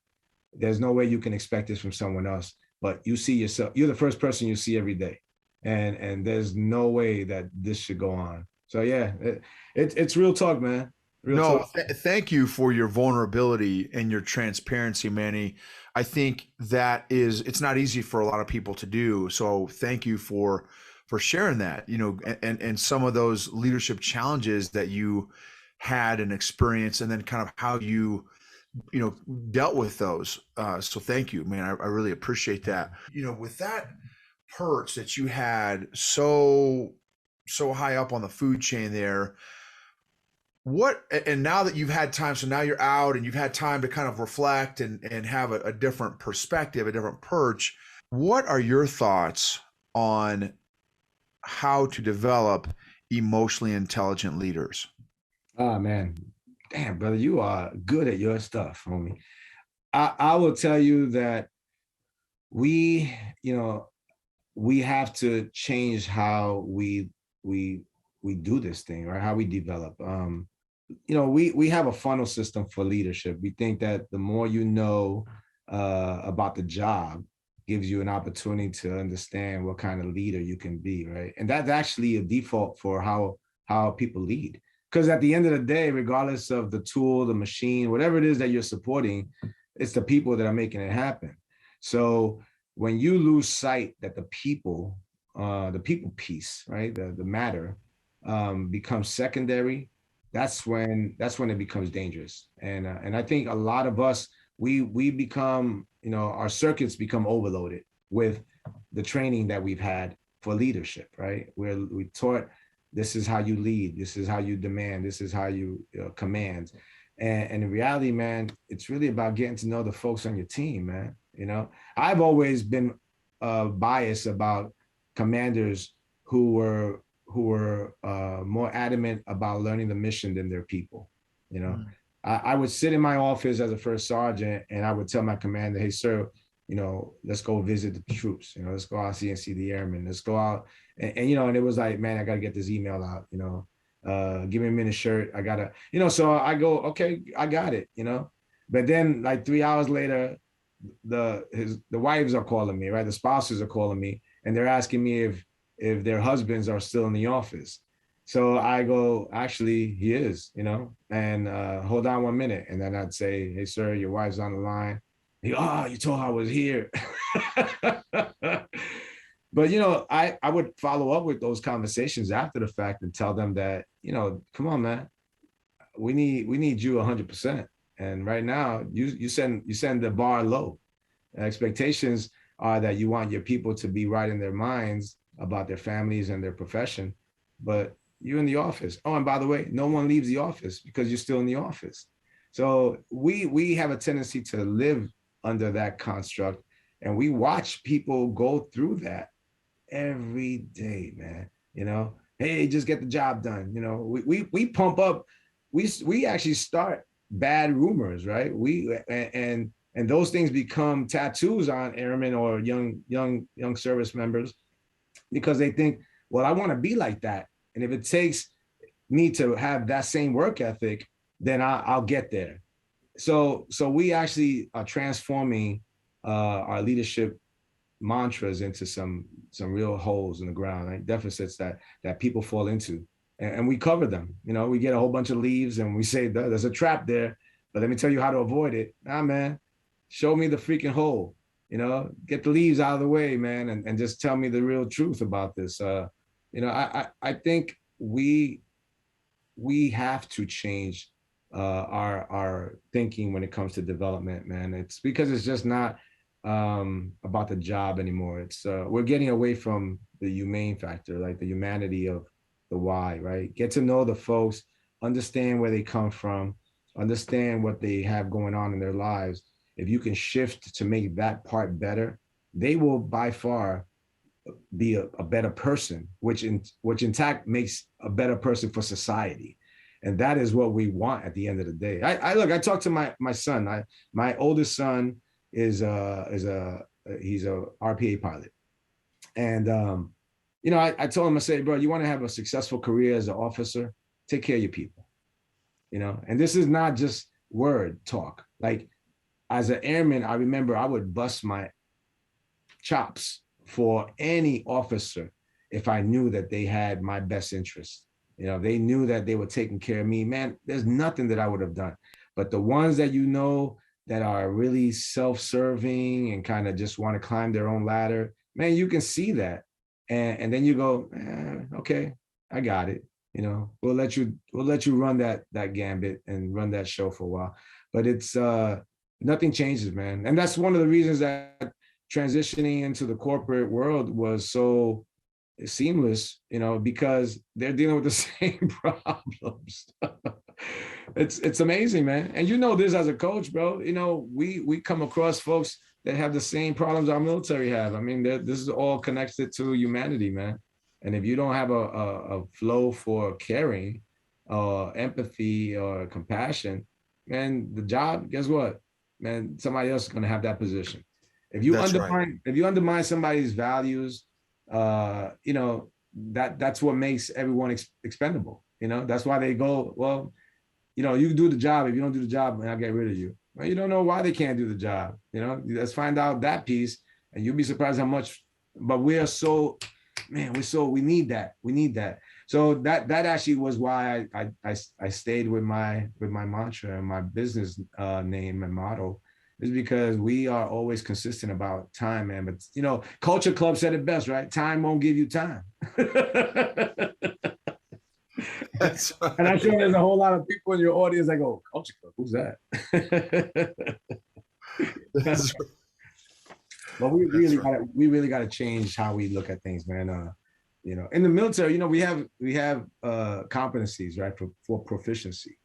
Speaker 1: there's no way you can expect this from someone else, but you see yourself, you're the first person you see every day. And there's no way that this should go on. So yeah, it's real talk, man. Real
Speaker 2: No,
Speaker 1: talk.
Speaker 2: thank you for your vulnerability and your transparency, Manny. I think that it's not easy for a lot of people to do. So thank you for sharing that, and some of those leadership challenges that you had and experienced, and then kind of how you dealt with those. So thank you, man. I really appreciate that. With that perch that you had so high up on the food chain there, and now that you've had time, so now you're out and you've had time to kind of reflect and have a different perspective, a different perch. What are your thoughts on how to develop emotionally intelligent leaders?
Speaker 1: Oh man, damn brother, you are good at your stuff, homie. I will tell you that we, you know, we have to change how we we do this thing, right? How we develop. We have a funnel system for leadership. We think that the more you know about the job gives you an opportunity to understand what kind of leader you can be, right? And that's actually a default for how people lead. Because at the end of the day, regardless of the tool, the machine, whatever it is that you're supporting, it's the people that are making it happen. So when you lose sight that the people piece, right, the matter becomes secondary, that's when it becomes dangerous. And I think a lot of us we become, our circuits become overloaded with the training that we've had for leadership, right? Where we taught this is how you lead, this is how you demand, this is how you command. And in reality, man, it's really about getting to know the folks on your team, man. I've always been biased about commanders who were more adamant about learning the mission than their people. You know,
Speaker 2: Mm.
Speaker 1: I would sit in my office as a first sergeant, and I would tell my commander, "Hey, sir, let's go visit the troops. Let's go out and see the airmen. Let's go out." And it was like, man, I got to get this email out. Give me a minute shirt. I gotta, So I go, okay, I got it. But then like 3 hours later, the wives are calling me, right? The spouses are calling me, and they're asking me if their husbands are still in the office. So I go, actually, he is, and hold on 1 minute. And then I'd say, hey, sir, your wife's on the line. You told her I was here. But, I would follow up with those conversations after the fact and tell them that, come on, man, we need you 100%. And right now, you send the bar low. Expectations are that you want your people to be right in their minds about their families and their profession, but you're in the office. Oh, and by the way, no one leaves the office because you're still in the office. So we have a tendency to live under that construct, and we watch people go through that every day, man. Hey, just get the job done. We pump up, we actually start bad rumors, right? And those things become tattoos on airmen or young service members because they think, well, I want to be like that, and if it takes me to have that same work ethic, then I'll get there. So we actually are transforming our leadership mantras into some real holes in the ground, right? Deficits that people fall into, and we cover them. We get a whole bunch of leaves and we say there's a trap there, but let me tell you how to avoid it. Nah, man, show me the freaking hole. Get the leaves out of the way, man, and just tell me the real truth about this. I think we have to change our thinking when it comes to development, man. It's because it's just not about the job anymore. It's we're getting away from the humane factor, like the humanity of the why, right? Get to know the folks, understand where they come from, understand what they have going on in their lives. If you can shift to make that part better, they will by far be a better person, which in fact makes a better person for society. And that is what we want at the end of the day. I talked to my son. My oldest son is he's a RPA pilot. And I told him, I said, bro, you want to have a successful career as an officer, take care of your people. And this is not just word talk. Like, as an airman, I remember I would bust my chops for any officer if I knew that they had my best interest they knew that they were taking care of me, man, there's nothing that I would have done. But the ones that that are really self-serving and kind of just want to climb their own ladder, man, you can see that. And then you go, okay, I got it. We'll let you run that gambit and run that show for a while. But it's nothing changes, man. And that's one of the reasons that transitioning into the corporate world was so seamless, because they're dealing with the same problems. It's amazing, man. And this as a coach, bro, we come across folks that have the same problems our military have. I mean, this is all connected to humanity, man. And if you don't have a flow for caring, empathy, or compassion, man, the job, guess what? Man, somebody else is going to have that position. If you undermine somebody's values, that's what makes everyone expendable. That's why they go, well, you do the job. If you don't do the job, I'll get rid of you. Well, you don't know why they can't do the job. Let's find out that piece, and you'll be surprised how much. But we are so, man, we need that. We need that. So that actually was why I stayed with my mantra and my business name and motto, is because we are always consistent about time, man. But Culture Club said it best, right? Time won't give you time.
Speaker 2: That's right.
Speaker 1: And I'm sure there's a whole lot of people in your audience that go, Culture Club, who's that?
Speaker 2: That's right.
Speaker 1: But we really got to change how we look at things, man. In the military, we have competencies, right, for proficiency,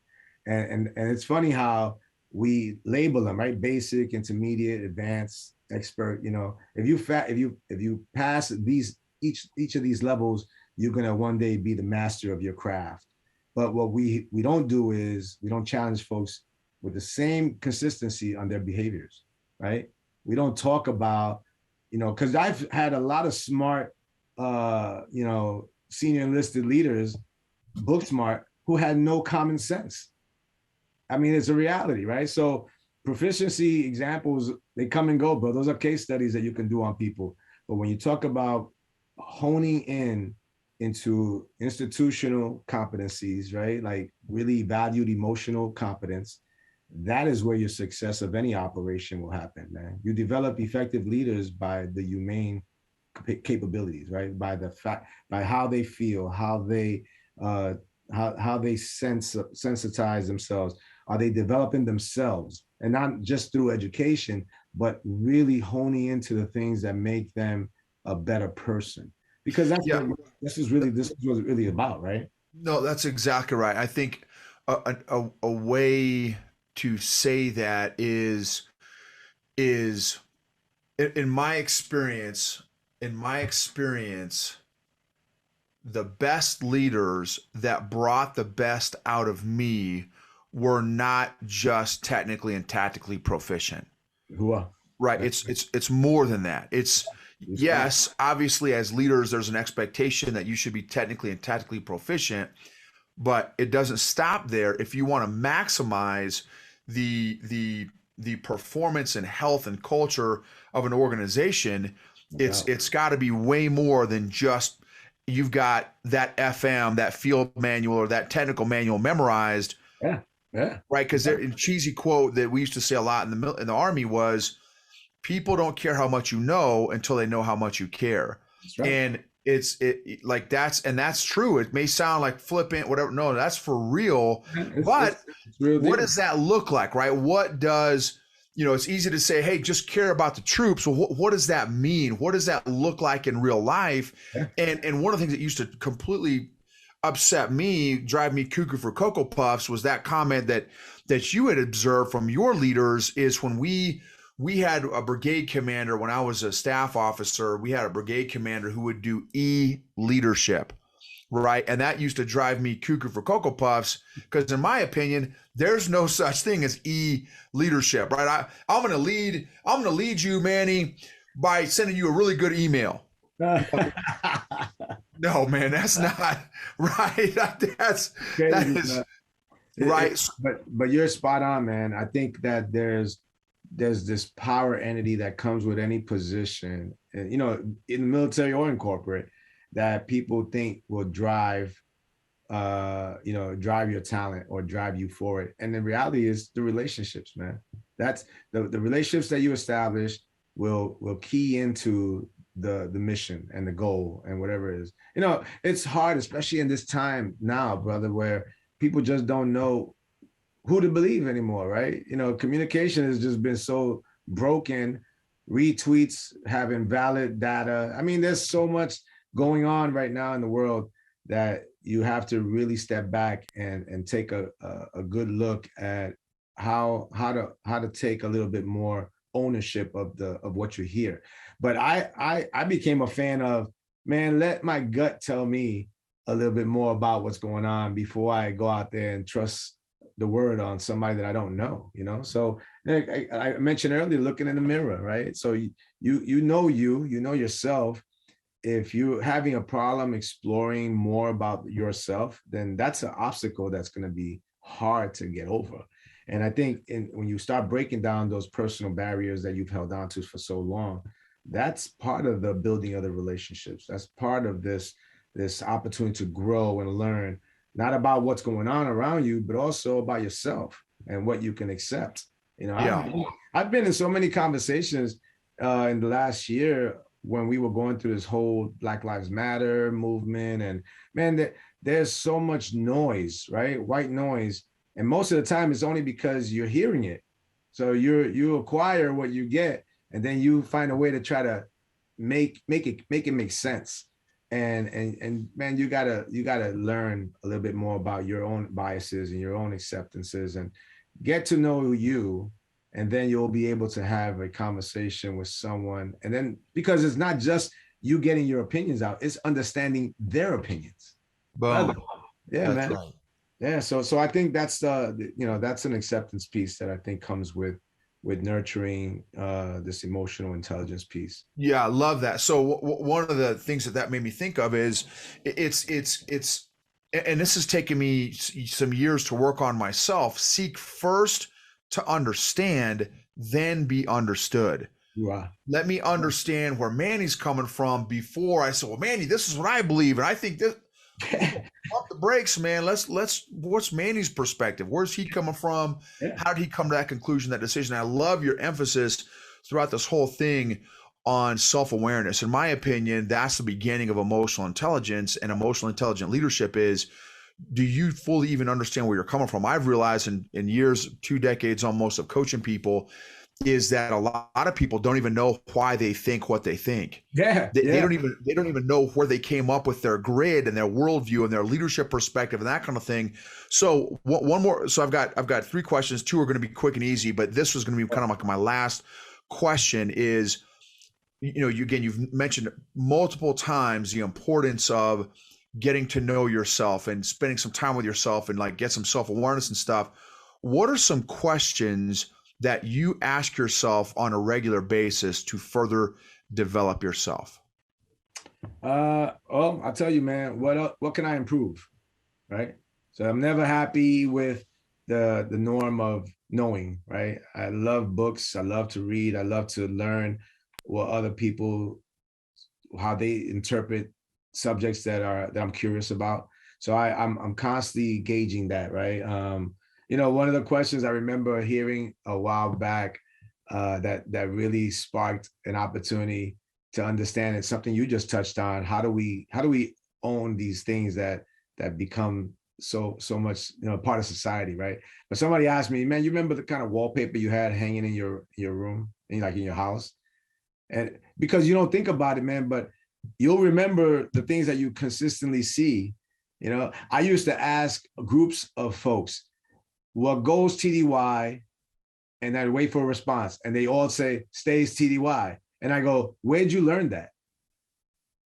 Speaker 1: and it's funny how we label them, right? Basic, intermediate, advanced, expert. If you pass each of these levels, you're gonna one day be the master of your craft. But what we don't do is we don't challenge folks with the same consistency on their behaviors, right? We don't talk about, because I've had a lot of smart, senior enlisted leaders, book smart, who had no common sense. I mean, it's a reality, right? So proficiency examples, they come and go, bro. Those are case studies that you can do on people. But when you talk about honing into institutional competencies, right? Like really valued emotional competence, that is where your success of any operation will happen, man. You develop effective leaders by the humane capabilities, right? By how they feel, how they sensitize themselves. Are they developing themselves? And not just through education, but really honing into the things that make them a better person. Because this is what it's really about, right?
Speaker 2: No, that's exactly right. I think a way to say that is in my experience, the best leaders that brought the best out of me were not just technically and tactically proficient.
Speaker 1: Who are?
Speaker 2: Right. It's more than that. Yes, obviously as leaders, there's an expectation that you should be technically and tactically proficient, but it doesn't stop there. If you want to maximize the performance and health and culture of an organization, it's got to be way more than just you've got that FM, that field manual, or that technical manual memorized.
Speaker 1: Yeah.
Speaker 2: Right. Because a cheesy quote that we used to say a lot in the Army was, people don't care how much you know until they know how much you care.
Speaker 1: That's right.
Speaker 2: And that's true. It may sound like flippant, whatever. No, that's for real. But it's real. What does that look like, right? What does, it's easy to say, hey, just care about the troops. Well, what does that mean? What does that look like in real life? Yeah. And one of the things that used to completely upset me, drive me cuckoo for Cocoa Puffs, was that comment that you had observed from your leaders is when we had a brigade commander. When I was a staff officer, we had a brigade commander who would do leadership, right? And that used to drive me cuckoo for Cocoa Puffs, because in my opinion, there's no such thing as leadership, right? I'm going to lead you, Manny, by sending you a really good email. No, man, that's not right. That is right.
Speaker 1: But you're spot on, man. I think that there's this power entity that comes with any position, and in the military or in corporate, that people think will drive drive your talent or drive you forward. And the reality is the relationships, man. That's the relationships that you establish will key into the mission and the goal and whatever it is. It's hard, especially in this time now, brother, where people just don't know who to believe anymore, right? Communication has just been so broken. Retweets have invalid data. I mean, there's so much going on right now in the world that you have to really step back and take a good look at how to take a little bit more ownership of what you hear. But I became a fan of, man, let my gut tell me a little bit more about what's going on before I go out there and trust the word on somebody that I don't know. So I mentioned earlier, looking in the mirror, right? So you know yourself. If you're having a problem exploring more about yourself, then that's an obstacle that's going to be hard to get over. And I think when you start breaking down those personal barriers that you've held on to for so long, that's part of the building of the relationships. That's part of this opportunity to grow and learn, not about what's going on around you, but also about yourself and what you can accept. I've been in so many conversations in the last year when we were going through this whole Black Lives Matter movement, and man, there's so much noise, right? White noise. And most of the time it's only because you're hearing it. So you acquire what you get, and then you find a way to try to make it make sense. And man, you gotta learn a little bit more about your own biases and your own acceptances and get to know you. And then you'll be able to have a conversation with someone. And then, because it's not just you getting your opinions out, it's understanding their opinions.
Speaker 2: Boom.
Speaker 1: Yeah,
Speaker 2: that's
Speaker 1: man.
Speaker 2: Right.
Speaker 1: Yeah. So I think that's that's an acceptance piece that I think comes with nurturing this emotional intelligence piece.
Speaker 2: Yeah, I love that. So one of the things that made me think of is it's, and this has taken me some years to work on myself. Seek first to understand, then be understood.
Speaker 1: Wow.
Speaker 2: Let me understand where Manny's coming from before I say, well, Manny, this is what I believe. And I think this, pump the brakes, man. Let's, what's Manny's perspective? Where's he coming from?
Speaker 1: Yeah.
Speaker 2: How did he come to that conclusion, that decision? I love your emphasis throughout this whole thing on self-awareness. In my opinion, that's the beginning of emotional intelligence, and emotional intelligent leadership is, do you fully even understand where you're coming from? I've realized in years, 2 decades almost of coaching people, is that a lot of people don't even know why they think what they think.
Speaker 1: Yeah.
Speaker 2: They don't even know where they came up with their grid and their worldview and their leadership perspective and that kind of thing. So one more. So I've got 3 questions. 2 are going to be quick and easy, but this was going to be kind of like my last question is, you've mentioned multiple times the importance of getting to know yourself and spending some time with yourself and like get some self-awareness and stuff. What are some questions that you ask yourself on a regular basis to further develop yourself?
Speaker 1: Well, I'll tell you, man, what can I improve? Right. So I'm never happy with the norm of knowing, right? I love books. I love to read. I love to learn what other people, how they interpret subjects that I'm curious about. So I'm constantly gauging that, right? One of the questions I remember hearing a while back that really sparked an opportunity to understand, it's something you just touched on. How do we own these things that become so much part of society, right? But somebody asked me, man, you remember the kind of wallpaper you had hanging in your room, like in your house? And because you don't think about it, man, but you'll remember the things that you consistently see. I used to ask groups of folks, what goes TDY? And I'd wait for a response. And they all say, stays TDY. And I go, where'd you learn that?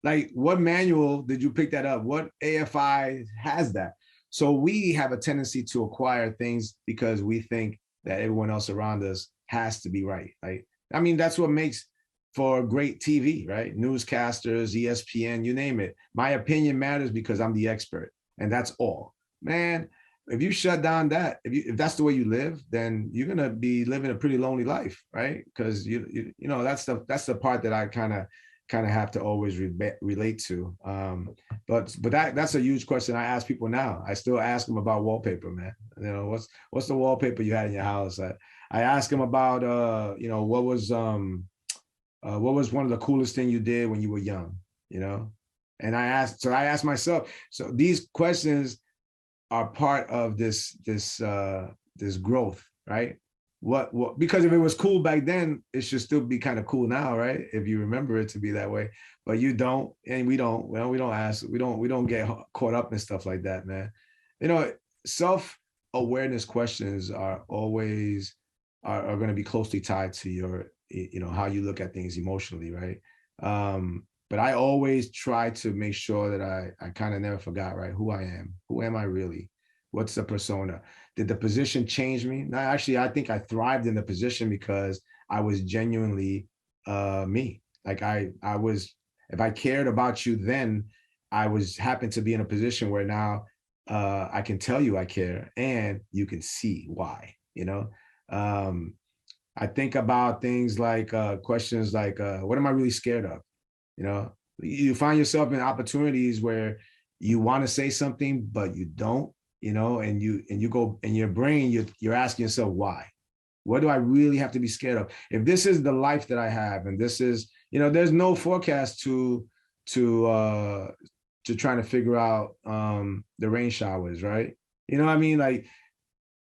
Speaker 1: Like, what manual did you pick that up? What AFI has that? So we have a tendency to acquire things because we think that everyone else around us has to be right. Like, I mean, that's what makes for great TV, right? Newscasters, ESPN, you name it. My opinion matters because I'm the expert, and that's all. Man, if you shut down that, if that's the way you live, then you're gonna be living a pretty lonely life, right? Because you know that's the part that I kind kind of have to always relate to. But that's a huge question I ask people now. I still ask them about wallpaper, man. You know, what's the wallpaper you had in your house? I ask them about you know, what was one of the coolest thing you did when you were young, you know? And I asked myself, so these questions are part of this growth, right? What Because if it was cool back then, it should still be kind of cool now, right? If you remember it to be that way. But you don't, and we don't. Well, we don't ask. We don't get caught up in stuff like that, man. You know, self-awareness questions are always are going to be closely tied to your, you know, how you look at things emotionally, right? But I always try to make sure that I kind of never forgot, right? Who I am. Who am I really? What's the persona? Did the position change me? No, actually, I think I thrived in the position because I was genuinely me. Like I was, if I cared about you then, I was happened to be in a position where now I can tell you I care and you can see why, you know? I think about things like questions like, what am I really scared of? You know, you find yourself in opportunities where you want to say something, but you don't, you know, and you go in your brain, you're asking yourself, why? What do I really have to be scared of? If this is the life that I have, and this is, you know, there's no forecast to trying to figure out the rain showers, right? You know what I mean? Like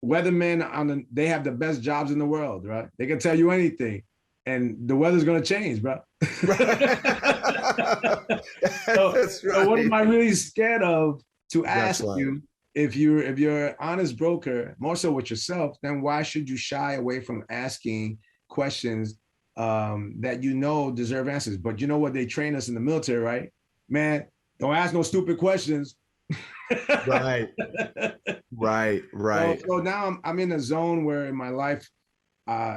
Speaker 1: weathermen they have the best jobs in the world, right? They can tell you anything, and the weather's gonna change, bro.
Speaker 2: That's right.
Speaker 1: So what am I really scared of to ask
Speaker 2: right.
Speaker 1: you? If you're an honest broker, more so with yourself, then why should you shy away from asking questions that you know deserve answers? But you know what they train us in the military, right? Man, don't ask no stupid questions.
Speaker 2: Right. Right.
Speaker 1: So now I'm in a zone where in my life,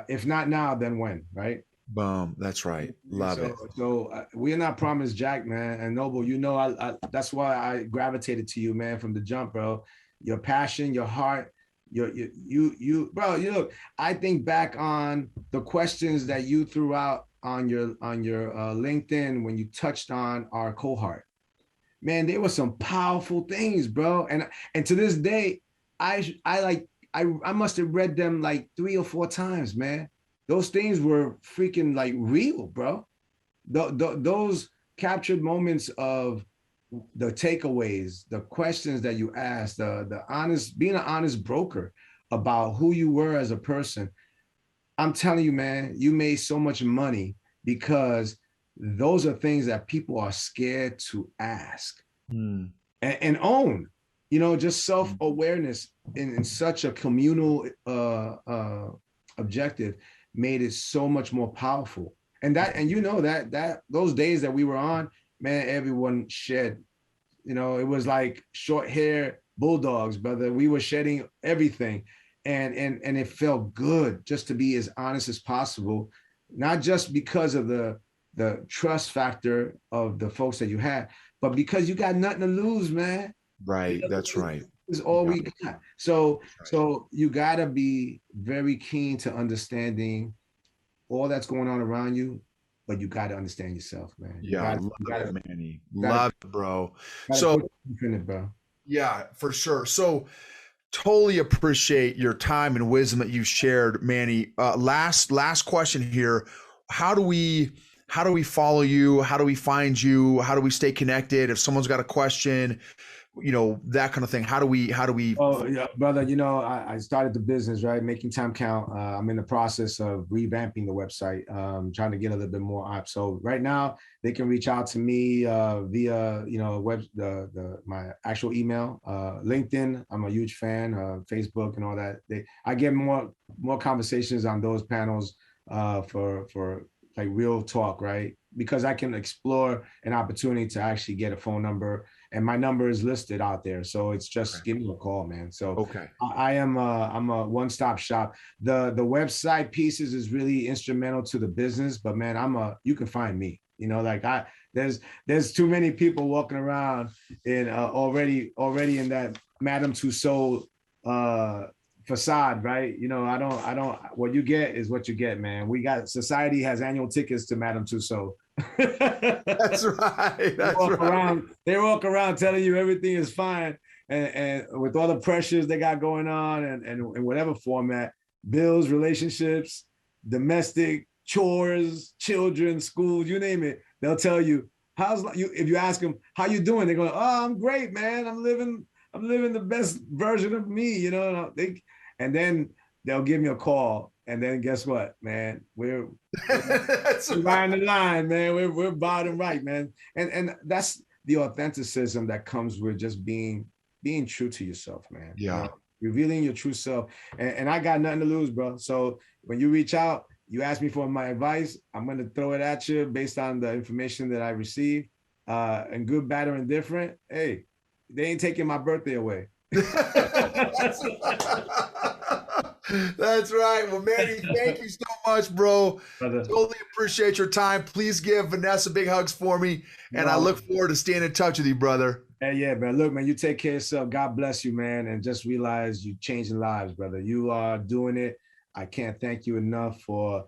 Speaker 1: if not now, then when, right?
Speaker 2: Boom. That's right. Love it.
Speaker 1: So we are not promised Jack, man. And Noble, you know, I that's why I gravitated to you, man, from the jump, bro. Your passion, your heart, bro. You look. I think back on the questions that you threw out on your LinkedIn when you touched on our cohort. Man, there were some powerful things, bro. And to this day, I must have read them like 3 or 4 times, man. Those things were freaking like real, bro. Those captured moments of the takeaways, the questions that you asked, the honest, being an honest broker about who you were as a person. I'm telling you, man, you made so much money because those are things that people are scared to ask and own. You know, just self-awareness in such a communal objective made it so much more powerful. And you know that those days that we were on, man, everyone shed. You know, it was like short hair bulldogs, brother. We were shedding everything, and it felt good just to be as honest as possible, not just because of the trust factor of the folks that you had, but because you got nothing to lose, man.
Speaker 2: Right. That's right.
Speaker 1: Is all we got. So you gotta be very keen to understanding all that's going on around you, but you gotta understand yourself, man.
Speaker 2: Yeah, love it, Manny. Love it, bro. So
Speaker 1: bro.
Speaker 2: Yeah, for sure. So totally appreciate your time and wisdom that you shared, Manny. Last question here. How do we follow you? How do we find you? How do we stay connected? If someone's got a question, you know, that kind of thing. How do we
Speaker 1: Oh yeah, brother, you know, I started the business, right? Making time count. I'm in the process of revamping the website, trying to get a little bit more up. So right now they can reach out to me via, you know, my actual email, LinkedIn. I'm a huge fan, Facebook and all that. I get more conversations on those panels for like real talk, right? Because I can explore an opportunity to actually get a phone number, and my number is listed out there. So it's just give me a call, man. So I'm a one-stop shop. The website pieces is really instrumental to the business, but man, you can find me. You know, like there's too many people walking around in already in that Madame Tussauds facade, right? You know, I don't. What you get is what you get, man. We got society has annual tickets to Madame Tussauds.
Speaker 2: That's right. That's right.
Speaker 1: They walk around telling you everything is fine, and with all the pressures they got going on, and in whatever format, bills, relationships, domestic chores, children, schools, you name it, they'll tell you how's you. If you ask them how you doing, they go, "Oh, I'm great, man. I'm living the best version of me," you know. And then they'll give me a call, and then guess what, man? We're right in the line, man. We're bottom right, man. And that's the authenticism that comes with just being true to yourself, man.
Speaker 2: Yeah.
Speaker 1: You know, revealing your true self. And I got nothing to lose, bro. So when you reach out, you ask me for my advice, I'm gonna throw it at you based on the information that I received. And good, bad, or indifferent. Hey, they ain't taking my birthday away.
Speaker 2: That's right. Well, Manny, thank you so much, bro.
Speaker 1: Brother.
Speaker 2: Totally appreciate your time. Please give Vanessa big hugs for me. And I look forward to staying in touch with you, brother.
Speaker 1: Hey, yeah, man. Look, man, you take care of yourself. God bless you, man. And just realize you're changing lives, brother. You are doing it. I can't thank you enough for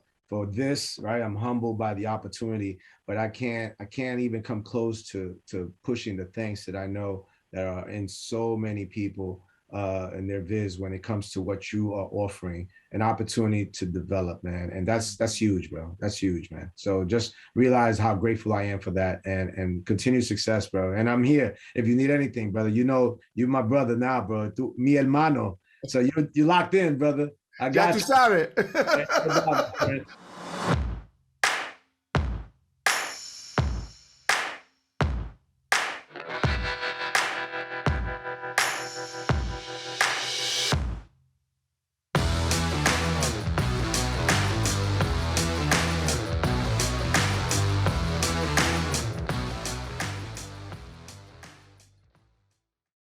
Speaker 1: this, right? I'm humbled by the opportunity, but I can't even come close to pushing the thanks that I know that are in so many people and their viz when it comes to what you are offering, an opportunity to develop, man. And that's huge, bro. That's huge, man. So just realize how grateful I am for that, and continue success, bro. And I'm here if you need anything, brother. You know, you're my brother now, bro. Mi hermano. So you locked in, brother. I got
Speaker 2: you.